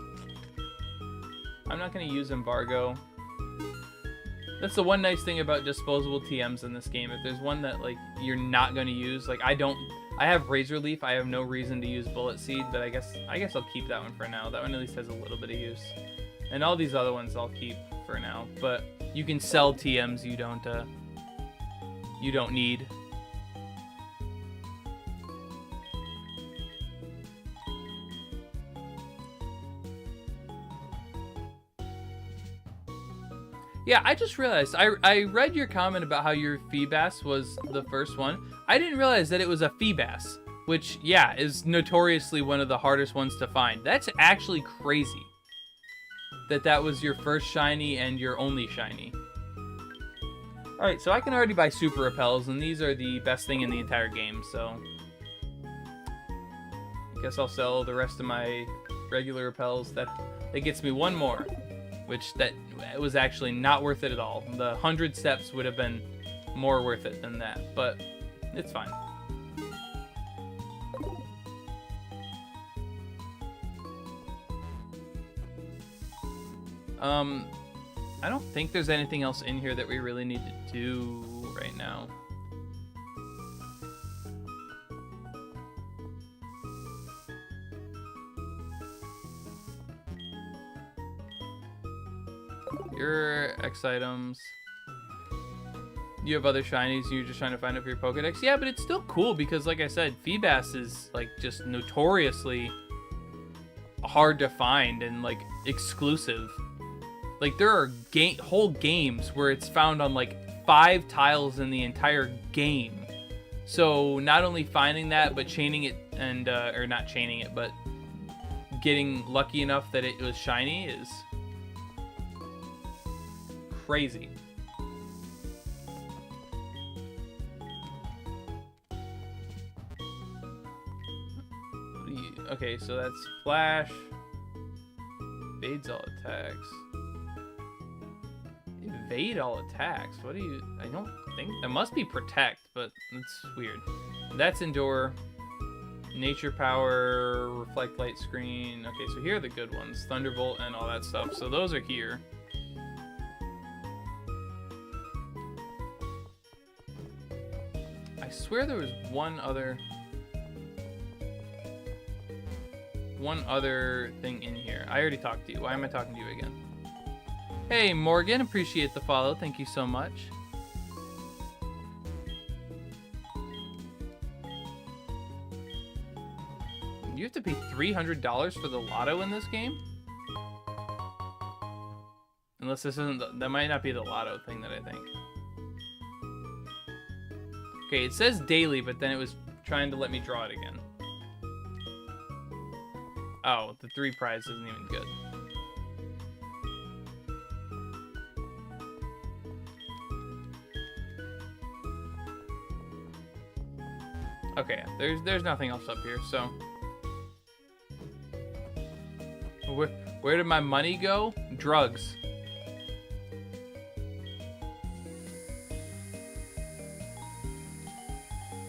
not going to use Embargo. That's the one nice thing about disposable TMs in this game. If there's one that like you're not going to use, like I have Razor Leaf. I have no reason to use Bullet Seed, but I guess I'll keep that one for now. That one at least has a little bit of use. And all these other ones I'll keep for now, but you can sell TMs you don't need. Yeah, I just realized, I read your comment about how your Feebas was the first one. I didn't realize that it was a Feebas, which, yeah, is notoriously one of the hardest ones to find. That's actually crazy that was your first shiny and your only shiny. Alright, so I can already buy Super Repels, and these are the best thing in the entire game, so I guess I'll sell the rest of my regular Repels. That gets me one more. Which that was actually not worth it at all. The 100 steps would have been more worth it than that, but it's fine. I don't think there's anything else in here that we really need to do right now. Your X items. You have other shinies, you're just trying to find it for your Pokedex. Yeah, but it's still cool because, like I said, Feebas is like just notoriously hard to find and like exclusive. Like there are whole games where it's found on like 5 tiles in the entire game. So not only finding that, but chaining it and or not chaining it, but getting lucky enough that it was shiny is crazy. Okay, so that's Flash. Evades all attacks. Evade all attacks? What do you... I don't think... That must be Protect, but it's weird. That's Endure. Nature Power. Reflect Light Screen. Okay, so here are the good ones. Thunderbolt and all that stuff. So those are here. I swear there was one other thing in here. I already talked to you. Why am I talking to you again? Hey, Morgan. Appreciate the follow. Thank you so much. You have to pay $300 for the lotto in this game? Unless this isn't... That might not be the lotto thing that I think. Okay, it says daily, but then it was trying to let me draw it again. Oh, the 3 prize isn't even good. Okay, there's nothing else up here, so... Where did my money go? Drugs.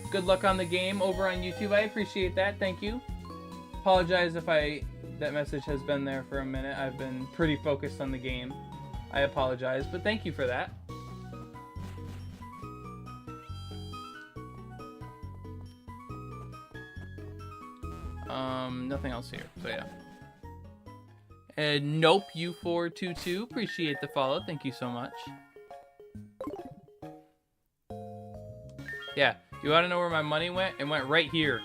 Good luck on the game over on YouTube. I appreciate that. Thank you. Apologize if that that message has been there for a minute. I've been pretty focused on the game. I apologize, but thank you for that. Nothing else here, so yeah. And Nope, U422, appreciate the follow, thank you so much. Yeah, you want to know where my money went? It went right here.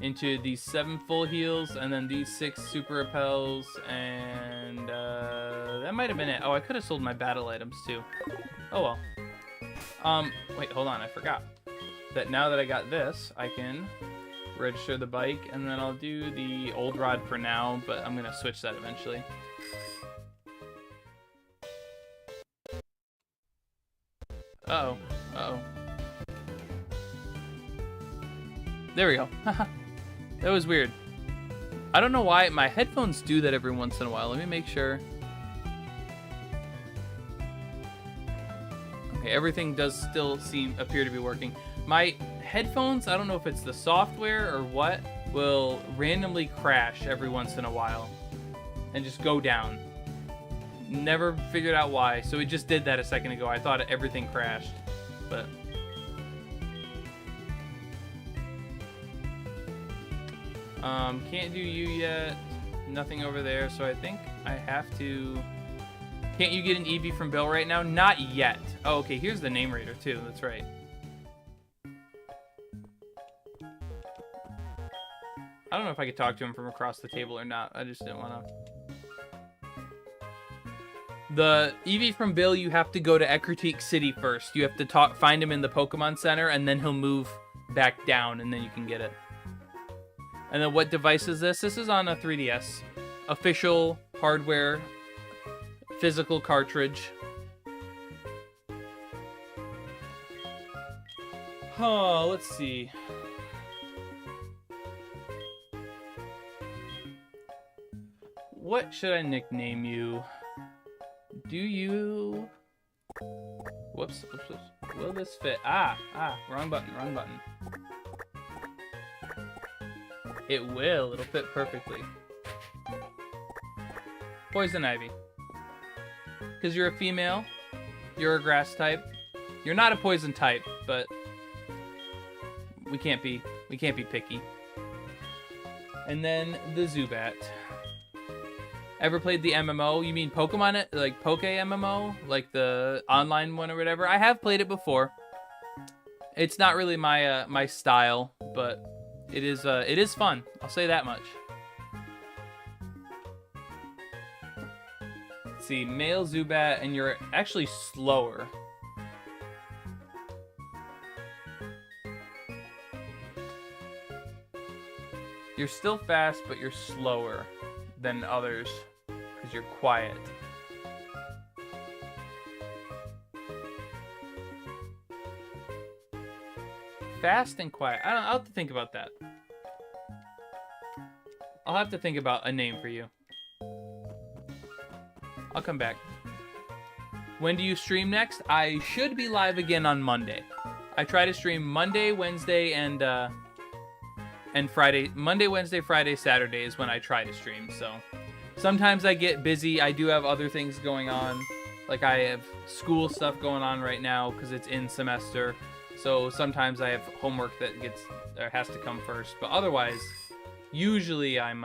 Into these 7 full heals, and then these 6 super repels, and that might have been it. Oh, I could have sold my battle items too. Oh well. Wait, hold on, I forgot. That now that I got this, I can register the bike, and then I'll do the old rod for now, but I'm gonna switch that eventually. Uh-oh. Uh-oh. There we go. That was weird. I don't know why. My headphones do that every once in a while. Let me make sure. Okay, everything does still appear to be working. My headphones, I don't know if it's the software or what, will randomly crash every once in a while and just go down. Never figured out why. So it just did that a second ago. I thought everything crashed, but... can't do you yet. Nothing over there, so I think I have to... Can't you get an EV from Bill right now? Not yet. Oh, okay, here's the name reader too, that's right. I don't know if I could talk to him from across the table or not. I just didn't want to. The EV from Bill, you have to go to Ecruteak City first. You have to find him in the Pokemon Center, and then he'll move back down, and then you can get it. And then what device is this? This is on a 3DS. Official hardware, physical cartridge. Oh, let's see. What should I nickname you? Do you... Whoops, whoops, whoops. Will this fit? Wrong button, wrong button. It will. It'll fit perfectly. Poison Ivy. Because you're a female. You're a grass type. You're not a poison type, but we can't be picky. And then the Zubat. Ever played the MMO? You mean Pokemon, like Poke MMO, like the online one or whatever? I have played it before. It's not really my my style, but it is fun. I'll say that much. Let's see, male Zubat, and you're actually slower. You're still fast, but you're slower than others because you're quiet. Fast and quiet. I'll have to think about that. I'll have to think about a name for you. I'll come back. When do you stream next? I should be live again on Monday. I try to stream Monday, Wednesday, and Friday. Monday, Wednesday, Friday, Saturday is when I try to stream. So sometimes I get busy. I do have other things going on. Like I have school stuff going on right now because it's in semester. So sometimes I have homework that has to come first. But otherwise, usually I'm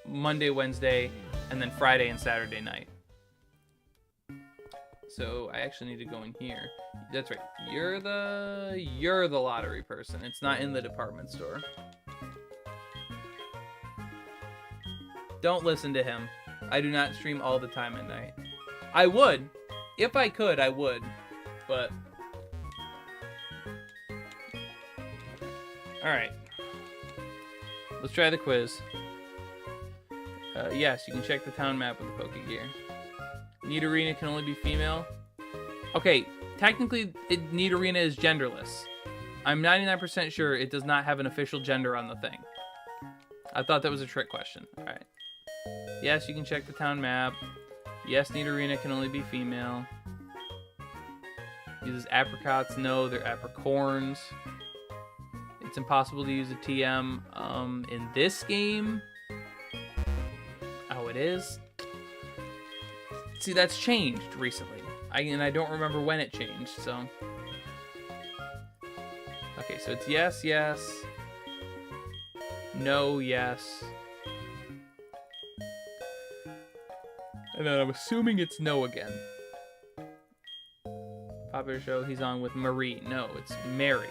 Monday, Wednesday, and then Friday and Saturday night. So I actually need to go in here. That's right. You're the lottery person. It's not in the department store. Don't listen to him. I do not stream all the time at night. I would. If I could, I would. But alright. Let's try the quiz. Yes, you can check the town map with the Pokegear. Nidorina can only be female. Okay, technically, Nidorina is genderless. I'm 99% sure it does not have an official gender on the thing. I thought that was a trick question. Alright. Yes, you can check the town map. Yes, Nidorina can only be female. Uses apricots. No, they're apricorns. It's impossible to use a TM in this game. it is. See, that's changed recently. I don't remember when it changed, so. Okay, so it's yes, yes. No, yes. And then I'm assuming it's no again. Popular show he's on with Marie. No, it's Mary.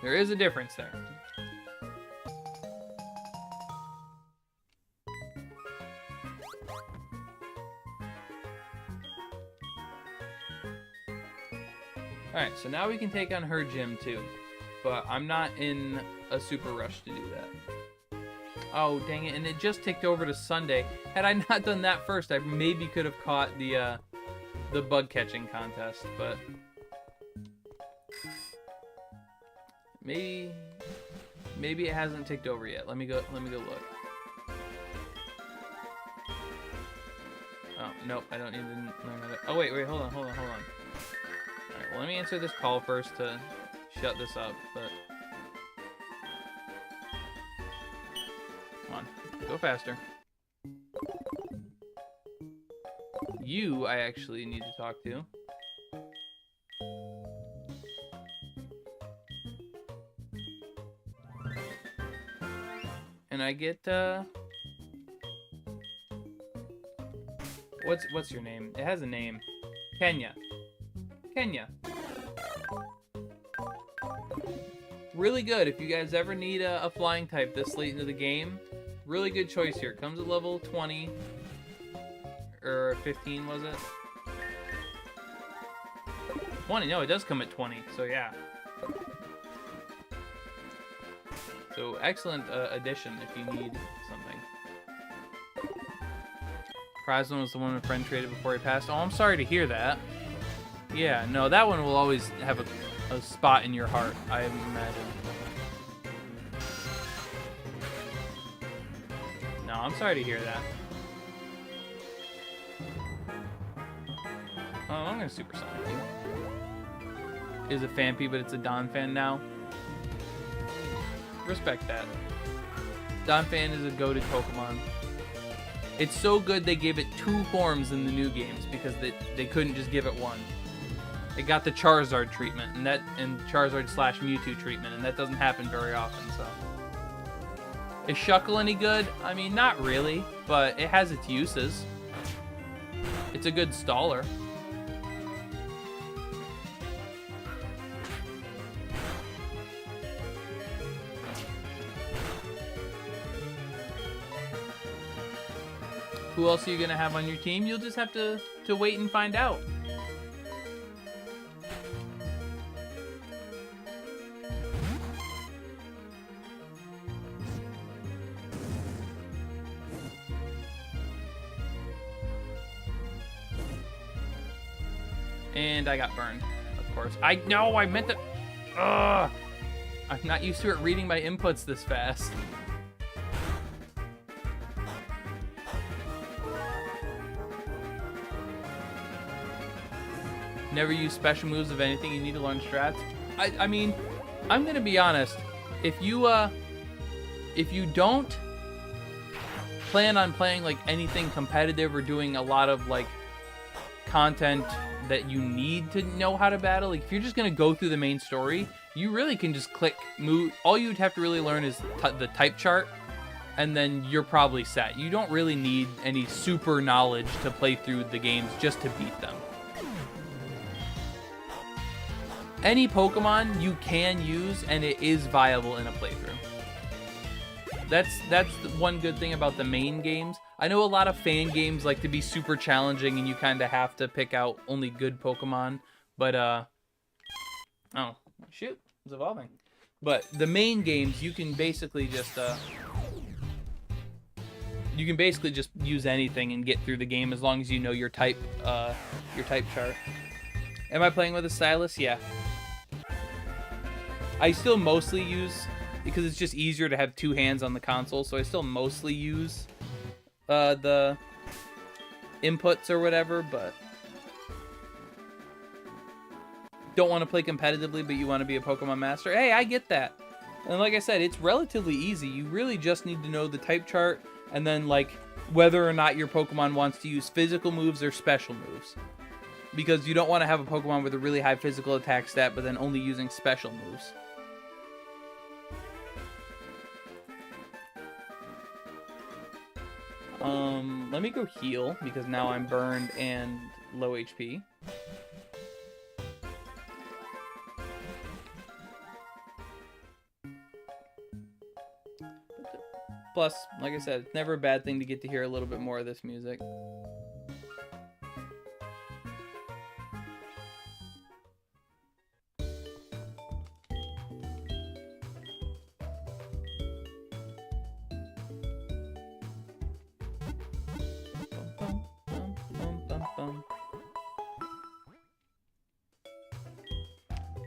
There is a difference there. Alright, so now we can take on her gym too. But I'm not in a super rush to do that. Oh, dang it. And it just ticked over to Sunday. Had I not done that first, I maybe could have caught the bug catching contest, but maybe it hasn't ticked over yet. Let me go look. Oh, nope, I don't need to learn how to... Oh, wait, hold on. Alright, well, let me answer this call first to shut this up, but... Come on, go faster. You, I actually need to talk to. And I get, What's your name? It has a name. Kenya. Really good if you guys ever need a flying type this late into the game. Really good choice here. Comes at level 20. Or 15, was it? 20, no, it does come at 20, so yeah. So, excellent addition if you need something. Prize one was the one my friend traded before he passed. Oh, I'm sorry to hear that. Yeah, no, that one will always have a spot in your heart, I imagine. No, I'm sorry to hear that. Oh, I'm gonna supersonic you. Is a Phanpy, but it's a Donphan now. Respect that. Donphan is a goated Pokemon. It's so good they gave it 2 forms in the new games because they couldn't just give it one. It got the Charizard treatment and Charizard / Mewtwo treatment, and that doesn't happen very often. So, is Shuckle any good? I mean, not really, but it has its uses. It's a good staller. Who else are you gonna have on your team? You'll just have to wait and find out. And I got burned, of course. I meant to... Ugh! I'm not used to it reading my inputs this fast. Never use special moves of anything. You need to learn strats. I mean, I'm gonna be honest. If you don't plan on playing like anything competitive or doing a lot of like content that you need to know how to battle, like if you're just gonna go through the main story, you really can just click move. All you'd have to really learn is the type chart, and then you're probably set. You don't really need any super knowledge to play through the games just to beat them. Any Pokemon you can use, and it is viable in a playthrough. That's the one good thing about the main games. I know a lot of fan games like to be super challenging, and you kind of have to pick out only good Pokemon. But oh shoot, it's evolving. But the main games, you can basically just use anything and get through the game as long as you know your type chart. Am I playing with a stylus? Yeah. I still mostly use, because it's just easier to have 2 hands on the console, so I still mostly use the inputs or whatever, but don't want to play competitively, but you want to be a Pokemon master. Hey, I get that. And like I said, it's relatively easy. You really just need to know the type chart, and then like whether or not your Pokemon wants to use physical moves or special moves. Because you don't want to have a Pokemon with a really high physical attack stat, but then only using special moves. Let me go heal, because now I'm burned and low HP. Plus, like I said, it's never a bad thing to get to hear a little bit more of this music.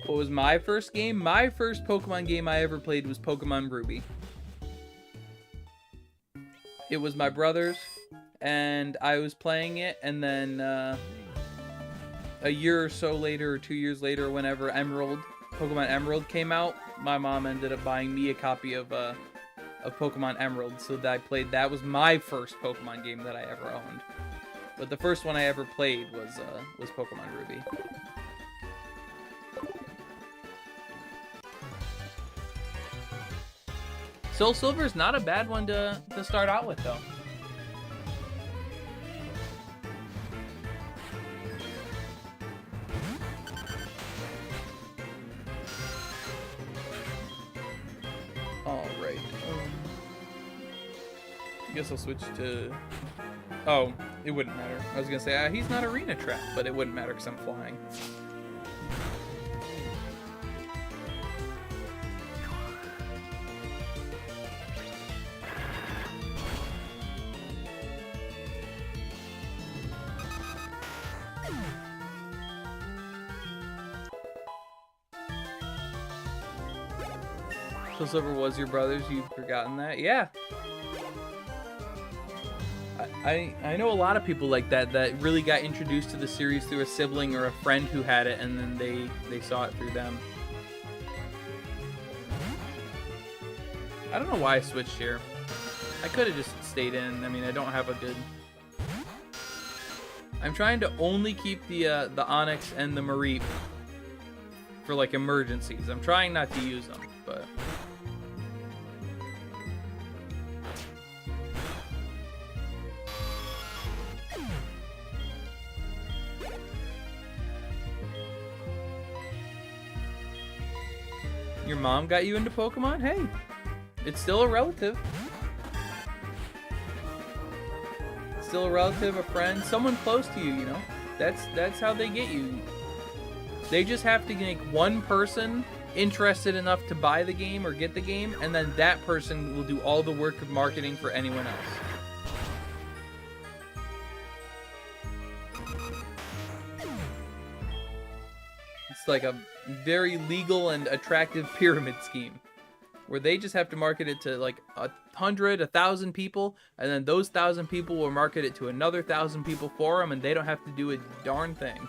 What was my first game? My first Pokemon game I ever played was Pokemon Ruby. It was my brother's, and I was playing it, and then a year or so later, or 2 years later, whenever Pokemon Emerald came out, my mom ended up buying me a copy of Pokemon Emerald, so that I played. That was my first Pokemon game that I ever owned. But the first one I ever played was Pokemon Ruby. Soul Silver is not a bad one to start out with, though. All right. I guess I'll switch to... Oh, it wouldn't matter. I was going to say, he's not Arena Trap, but it wouldn't matter because I'm flying. Soul Silver was your brother's? You've forgotten that? Yeah. I know a lot of people like that really got introduced to the series through a sibling or a friend who had it, and then they saw it through them. I don't know why I switched here. I could have just stayed in. I mean, I don't have a good... I'm trying to only keep the Onix and the Mareep for like emergencies. I'm trying not to use them, but... Your mom got you into Pokemon? Hey, it's still a relative. Still a relative, a friend, someone close to you, you know? That's how they get you. They just have to make one person interested enough to buy the game or get the game, and then that person will do all the work of marketing for anyone else. It's like a very legal and attractive pyramid scheme where they just have to market it to like 100, 1,000 people, and then those 1,000 people will market it to another 1,000 people for them, and they don't have to do a darn thing.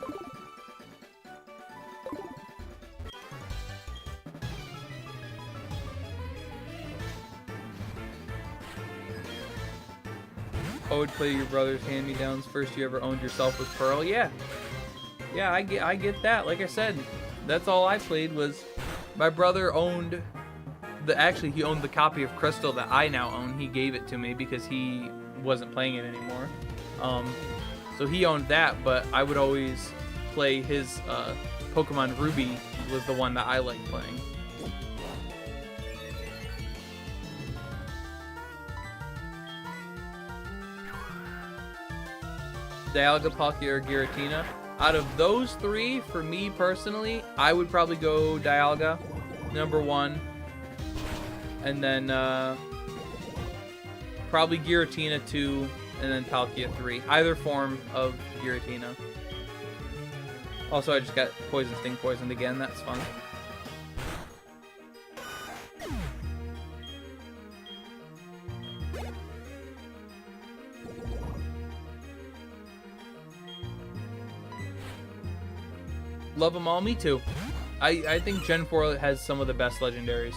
I would play your brother's hand-me-downs. First you ever owned yourself was Pearl. Yeah, I get that. Like I said, that's all I played was my brother owned actually he owned the copy of Crystal that I now own. He gave it to me because he wasn't playing it anymore. So he owned that, but I would always play his Pokemon Ruby was the one that I liked playing. Dialga, Palkia, or Giratina. Out of those three, for me personally, I would probably go Dialga, number one. And then probably Giratina 2, and then Palkia 3. Either form of Giratina. Also, I just got Poison Sting poisoned again. That's fun. Love them all. Me too. I think Gen 4 has some of the best legendaries.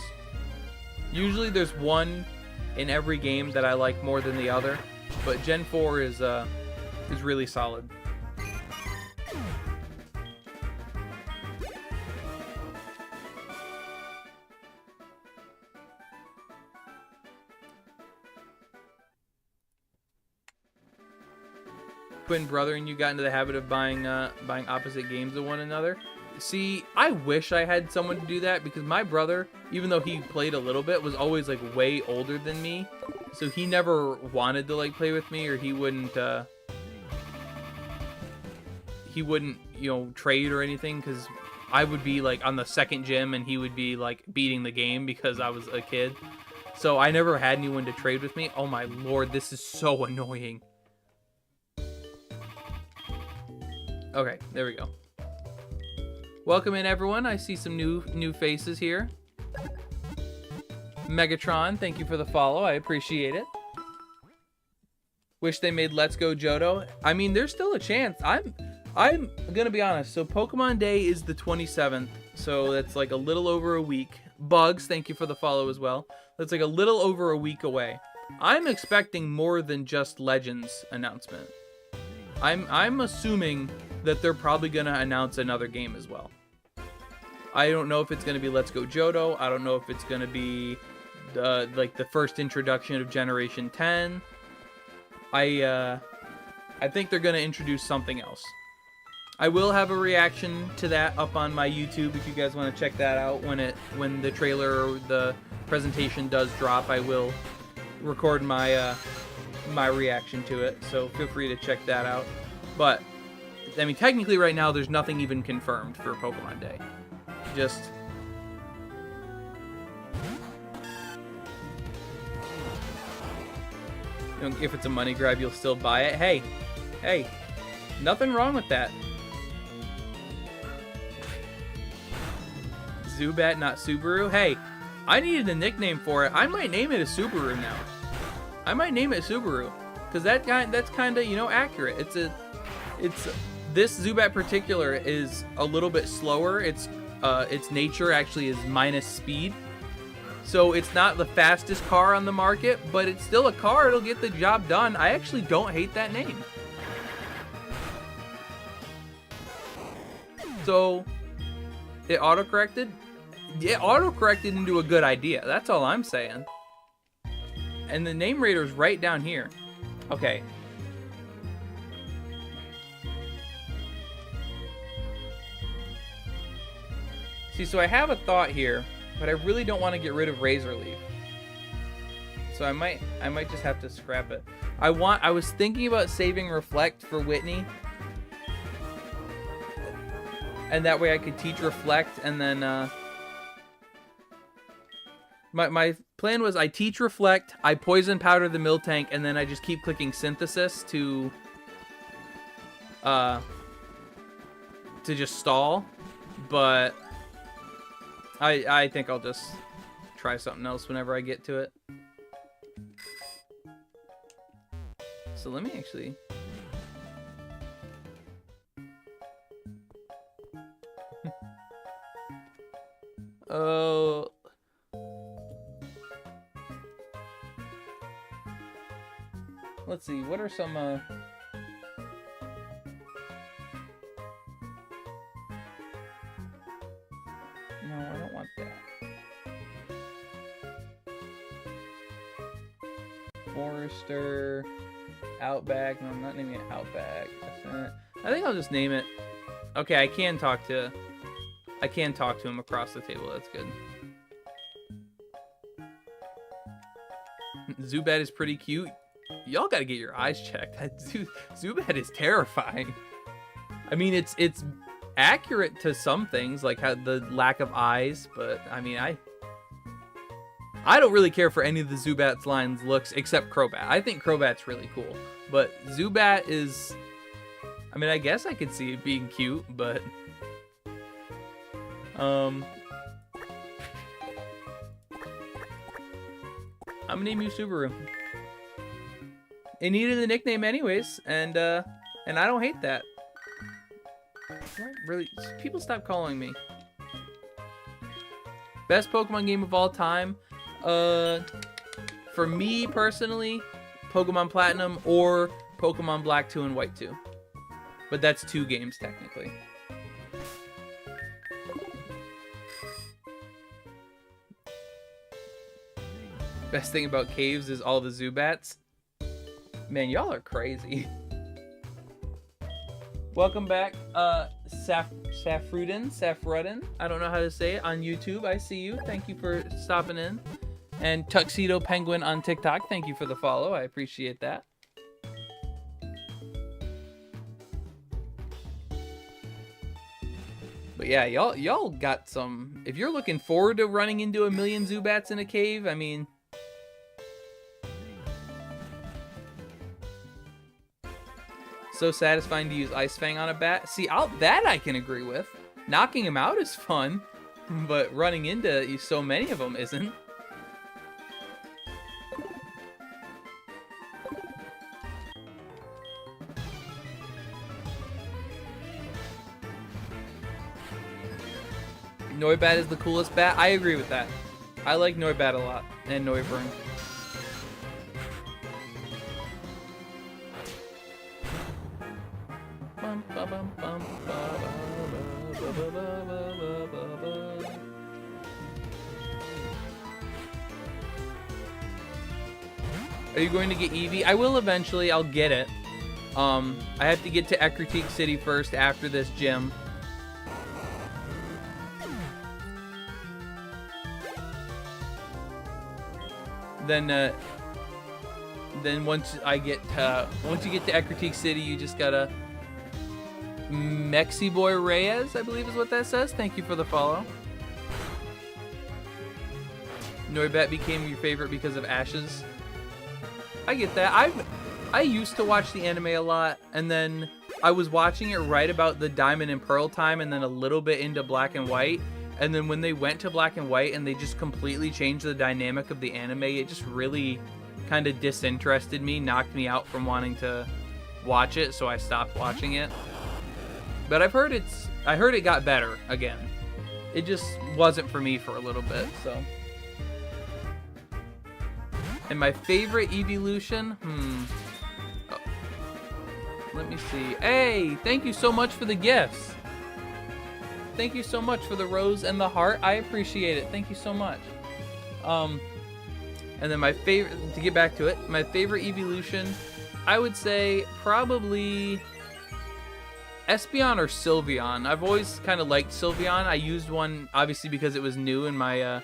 Usually there's one in every game that I like more than the other, but Gen 4 is really solid. Twin brother and you got into the habit of buying opposite games of one another. See, I wish I had someone to do that, because my brother, even though he played a little bit, was always like way older than me, so he never wanted to like play with me, or he wouldn't you know, trade or anything, because I would be like on the second gym and he would be like beating the game because I was a kid. So I never had anyone to trade with me. Oh my lord, this is so annoying. Okay, there we go. Welcome in, everyone. I see some new faces here. Megatron, thank you for the follow. I appreciate it. Wish they made Let's Go Johto. I mean, there's still a chance. I'm gonna be honest. So Pokemon Day is the 27th, so that's like a little over a week. Bugs, thank you for the follow as well. That's like a little over a week away. I'm expecting more than just Legends announcement. I'm assuming that they're probably gonna announce another game as well. I don't know if it's gonna be Let's Go Johto. I don't know if it's gonna be like the first introduction of Generation 10. I think they're gonna introduce something else. I will have a reaction to that up on my YouTube if you guys want to check that out when the trailer or the presentation does drop. I will record my my reaction to it, so feel free to check that out. But I mean, technically right now there's nothing even confirmed for Pokemon Day. Just you know, if it's a money grab, you'll still buy it. Hey, nothing wrong with that. Zubat, not Subaru. Hey, I needed a nickname for it. I might name it a Subaru now. I might name it Subaru, because that's kind of, you know, accurate. This Zubat particular is a little bit slower. Its nature actually is minus speed. So it's not the fastest car on the market, but it's still a car. It'll get the job done. I actually don't hate that name. So it autocorrected. It autocorrected into a good idea. That's all I'm saying. And the name rater's right down here. Okay. See, so I have a thought here, but I really don't want to get rid of Razor Leaf. So I might just have to scrap it. I was thinking about saving Reflect for Whitney. And that way I could teach Reflect, and then my plan was I teach Reflect, I poison powder the Miltank, and then I just keep clicking Synthesis to just stall. But I think I'll just try something else whenever I get to it. So let me actually... Oh... Let's see, what are some, No, I don't want that. Forester, Outback. No, I'm not naming it Outback. I think I'll just name it. Okay, I can talk to him across the table. That's good. Zubat is pretty cute. Y'all gotta get your eyes checked. Zubat is terrifying. I mean, it's accurate to some things, like how the lack of eyes, but I mean, I don't really care for any of the Zubat's lines looks except Crobat. I think Crobat's really cool, but Zubat is... I mean, I guess I could see it being cute, but... I'm gonna name you Subaru. It needed a nickname anyways, and I don't hate that. Really, people stop calling me. Best Pokemon game of all time? for me personally, Pokemon Platinum or Pokemon Black 2 and White 2. But that's 2 games technically. Best thing about caves is all the Zubats. Man, y'all are crazy. Welcome back, Safrudin. I don't know how to say it on YouTube. I see you. Thank you for stopping in. And Tuxedo Penguin on TikTok. Thank you for the follow. I appreciate that. But yeah, y'all got some. If you're looking forward to running into a million Zubats in a cave, I mean. So satisfying to use Ice Fang on a bat. See, that I can agree with. Knocking him out is fun, but running into so many of them isn't. Noibat is the coolest bat. I agree with that. I like Noibat a lot, and Noivern. Are you going to get Eevee? I will eventually. I'll get it. I have to get to Ecruteak City first after this gym. Then once you get to Ecruteak City, you just gotta Mexi Boy Reyes, I believe is what that says. Thank you for the follow. Noibat became your favorite because of Ashes. I get that. I used to watch the anime a lot, and then I was watching it right about the Diamond and Pearl time, and then a little bit into Black and White. And then when they went to Black and White and they just completely changed the dynamic of the anime, it just really kind of disinterested me, knocked me out from wanting to watch it, so I stopped watching it. But I heard it got better again. It just wasn't for me for a little bit, so. And my favorite evolution? Oh. Let me see. Hey, thank you so much for the gifts. Thank you so much for the rose and the heart. I appreciate it. Thank you so much. And then my favorite, to get back to it, my favorite evolution, I would say probably Espeon or Sylveon. I've always kind of liked Sylveon. I used one obviously because it was new in my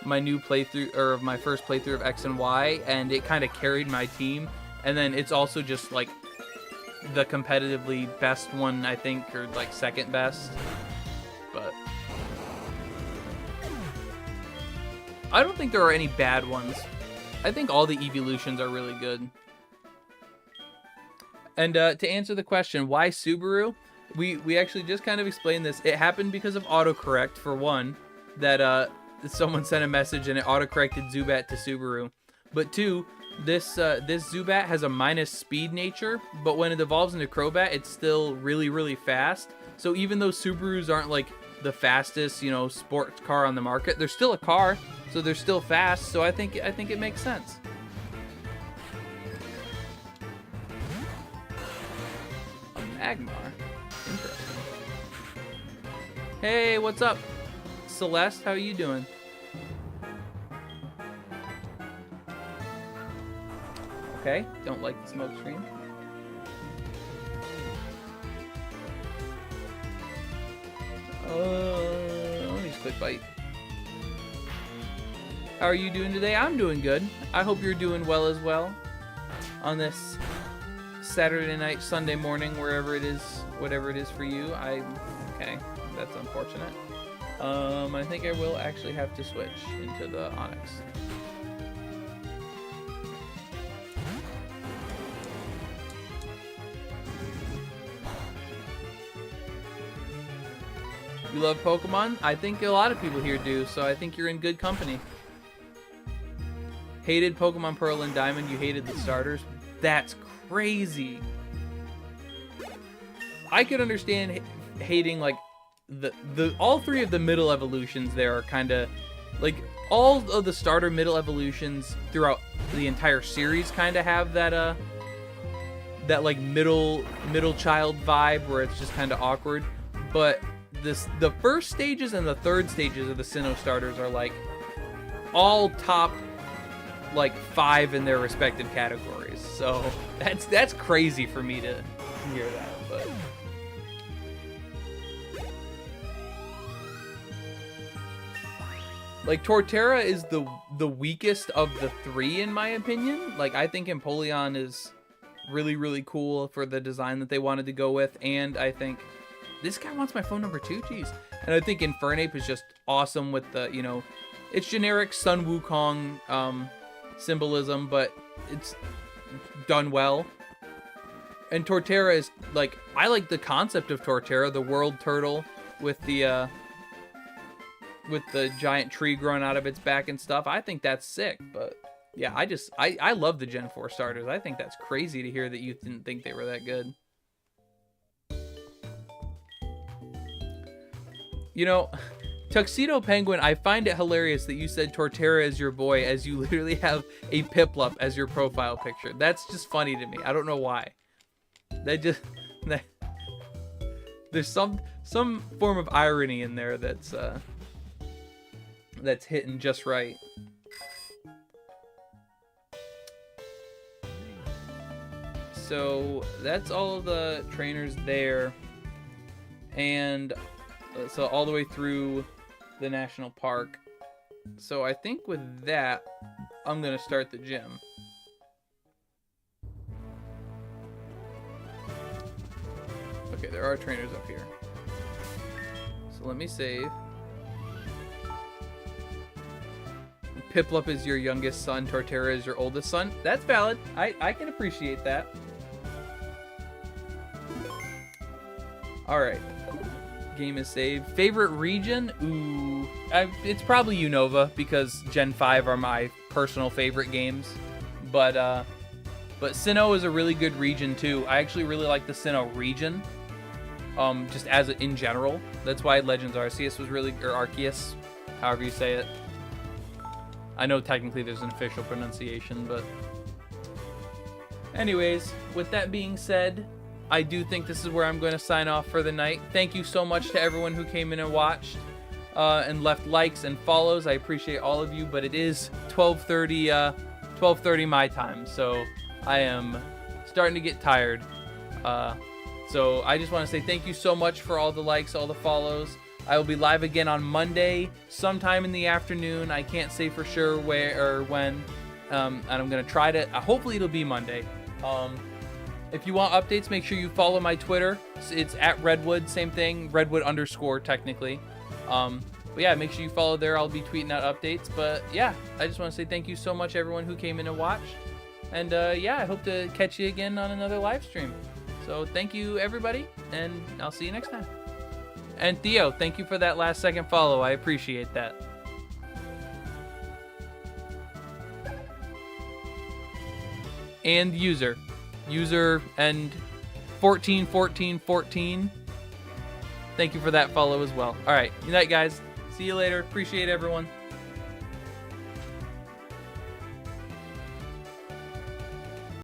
my new playthrough, or my first playthrough of X and Y, and it kind of carried my team. And then it's also just like the competitively best one, I think, or like second best. But I don't think there are any bad ones. I think all the evolutions are really good. And to answer the question, why Subaru? We actually just kind of explained this. It happened because of autocorrect, for one, that someone sent a message and it autocorrected Zubat to Subaru. But two, this Zubat has a minus speed nature, but when it evolves into Crobat, it's still really, really fast. So even though Subarus aren't like the fastest, you know, sports car on the market, they're still a car, so they're still fast. So I think it makes sense. A Magmar, interesting. Hey, what's up, Celeste? How are you doing? Okay, don't like the smoke screen. Let me just quick bite. How are you doing today? I'm doing good. I hope you're doing well as well on this Saturday night, Sunday morning, wherever it is, whatever it is for you. Okay, that's unfortunate. I think I will actually have to switch into the Onyx. You love Pokemon? I think a lot of people here do, so I think you're in good company. Hated Pokemon Pearl and Diamond, you hated the starters? That's crazy. I could understand hating like the all three of the middle evolutions there are kind of like all of the starter middle evolutions throughout the entire series kind of have that that like middle child vibe where it's just kind of awkward. But the first stages and the third stages of the Sinnoh starters are like all top like 5 in their respective categories. So that's crazy for me to hear that. But like Torterra is the weakest of the 3 in my opinion. Like I think Empoleon is really cool for the design that they wanted to go with, and I think this guy wants my phone number too. Jeez. And I think Infernape is just awesome with the, you know, it's generic Sun Wukong symbolism, but it's done well. And Torterra is like, I like the concept of Torterra, the world turtle with the giant tree growing out of its back and stuff. I think that's sick. But yeah, I love the Gen 4 starters. I think that's crazy to hear that you didn't think they were that good. You know, Tuxedo Penguin, I find it hilarious that you said Torterra is your boy, as you literally have a Piplup as your profile picture. That's just funny to me. I don't know why. There's some form of irony in there that's hitting just right. So that's all of the trainers there, and so all the way through the national park. So I think with that, I'm gonna start the gym. Okay, there are trainers up here. So let me save. Piplup is your youngest son, Torterra is your oldest son. That's valid. I can appreciate that. Alright. Game is saved. Favorite region? Ooh. It's probably Unova, because Gen 5 are my personal favorite games. But Sinnoh is a really good region too. I actually really like the Sinnoh region. Just as in general. That's why Legends Arceus was really, or Arceus, however you say it. I know technically there's an official pronunciation, but anyways, with that being said, I do think this is where I'm going to sign off for the night. Thank you so much to everyone who came in and watched and left likes and follows. I appreciate all of you, but it is 12:30 my time, so I am starting to get tired. So I just want to say thank you so much for all the likes, all the follows. I will be live again on Monday, sometime in the afternoon. I can't say for sure where or when, and I'm going to try to, hopefully it'll be Monday. If you want updates, make sure you follow my Twitter. It's at Redwood, same thing, Redwood _ technically. But yeah, make sure you follow there. I'll be tweeting out updates. But yeah, I just want to say thank you so much, everyone who came in and watched. And yeah, I hope to catch you again on another live stream. So thank you, everybody, and I'll see you next time. And Theo, thank you for that last second follow. I appreciate that. And user and 141414. Thank you for that follow as well. All right, good night, guys. See you later. Appreciate everyone.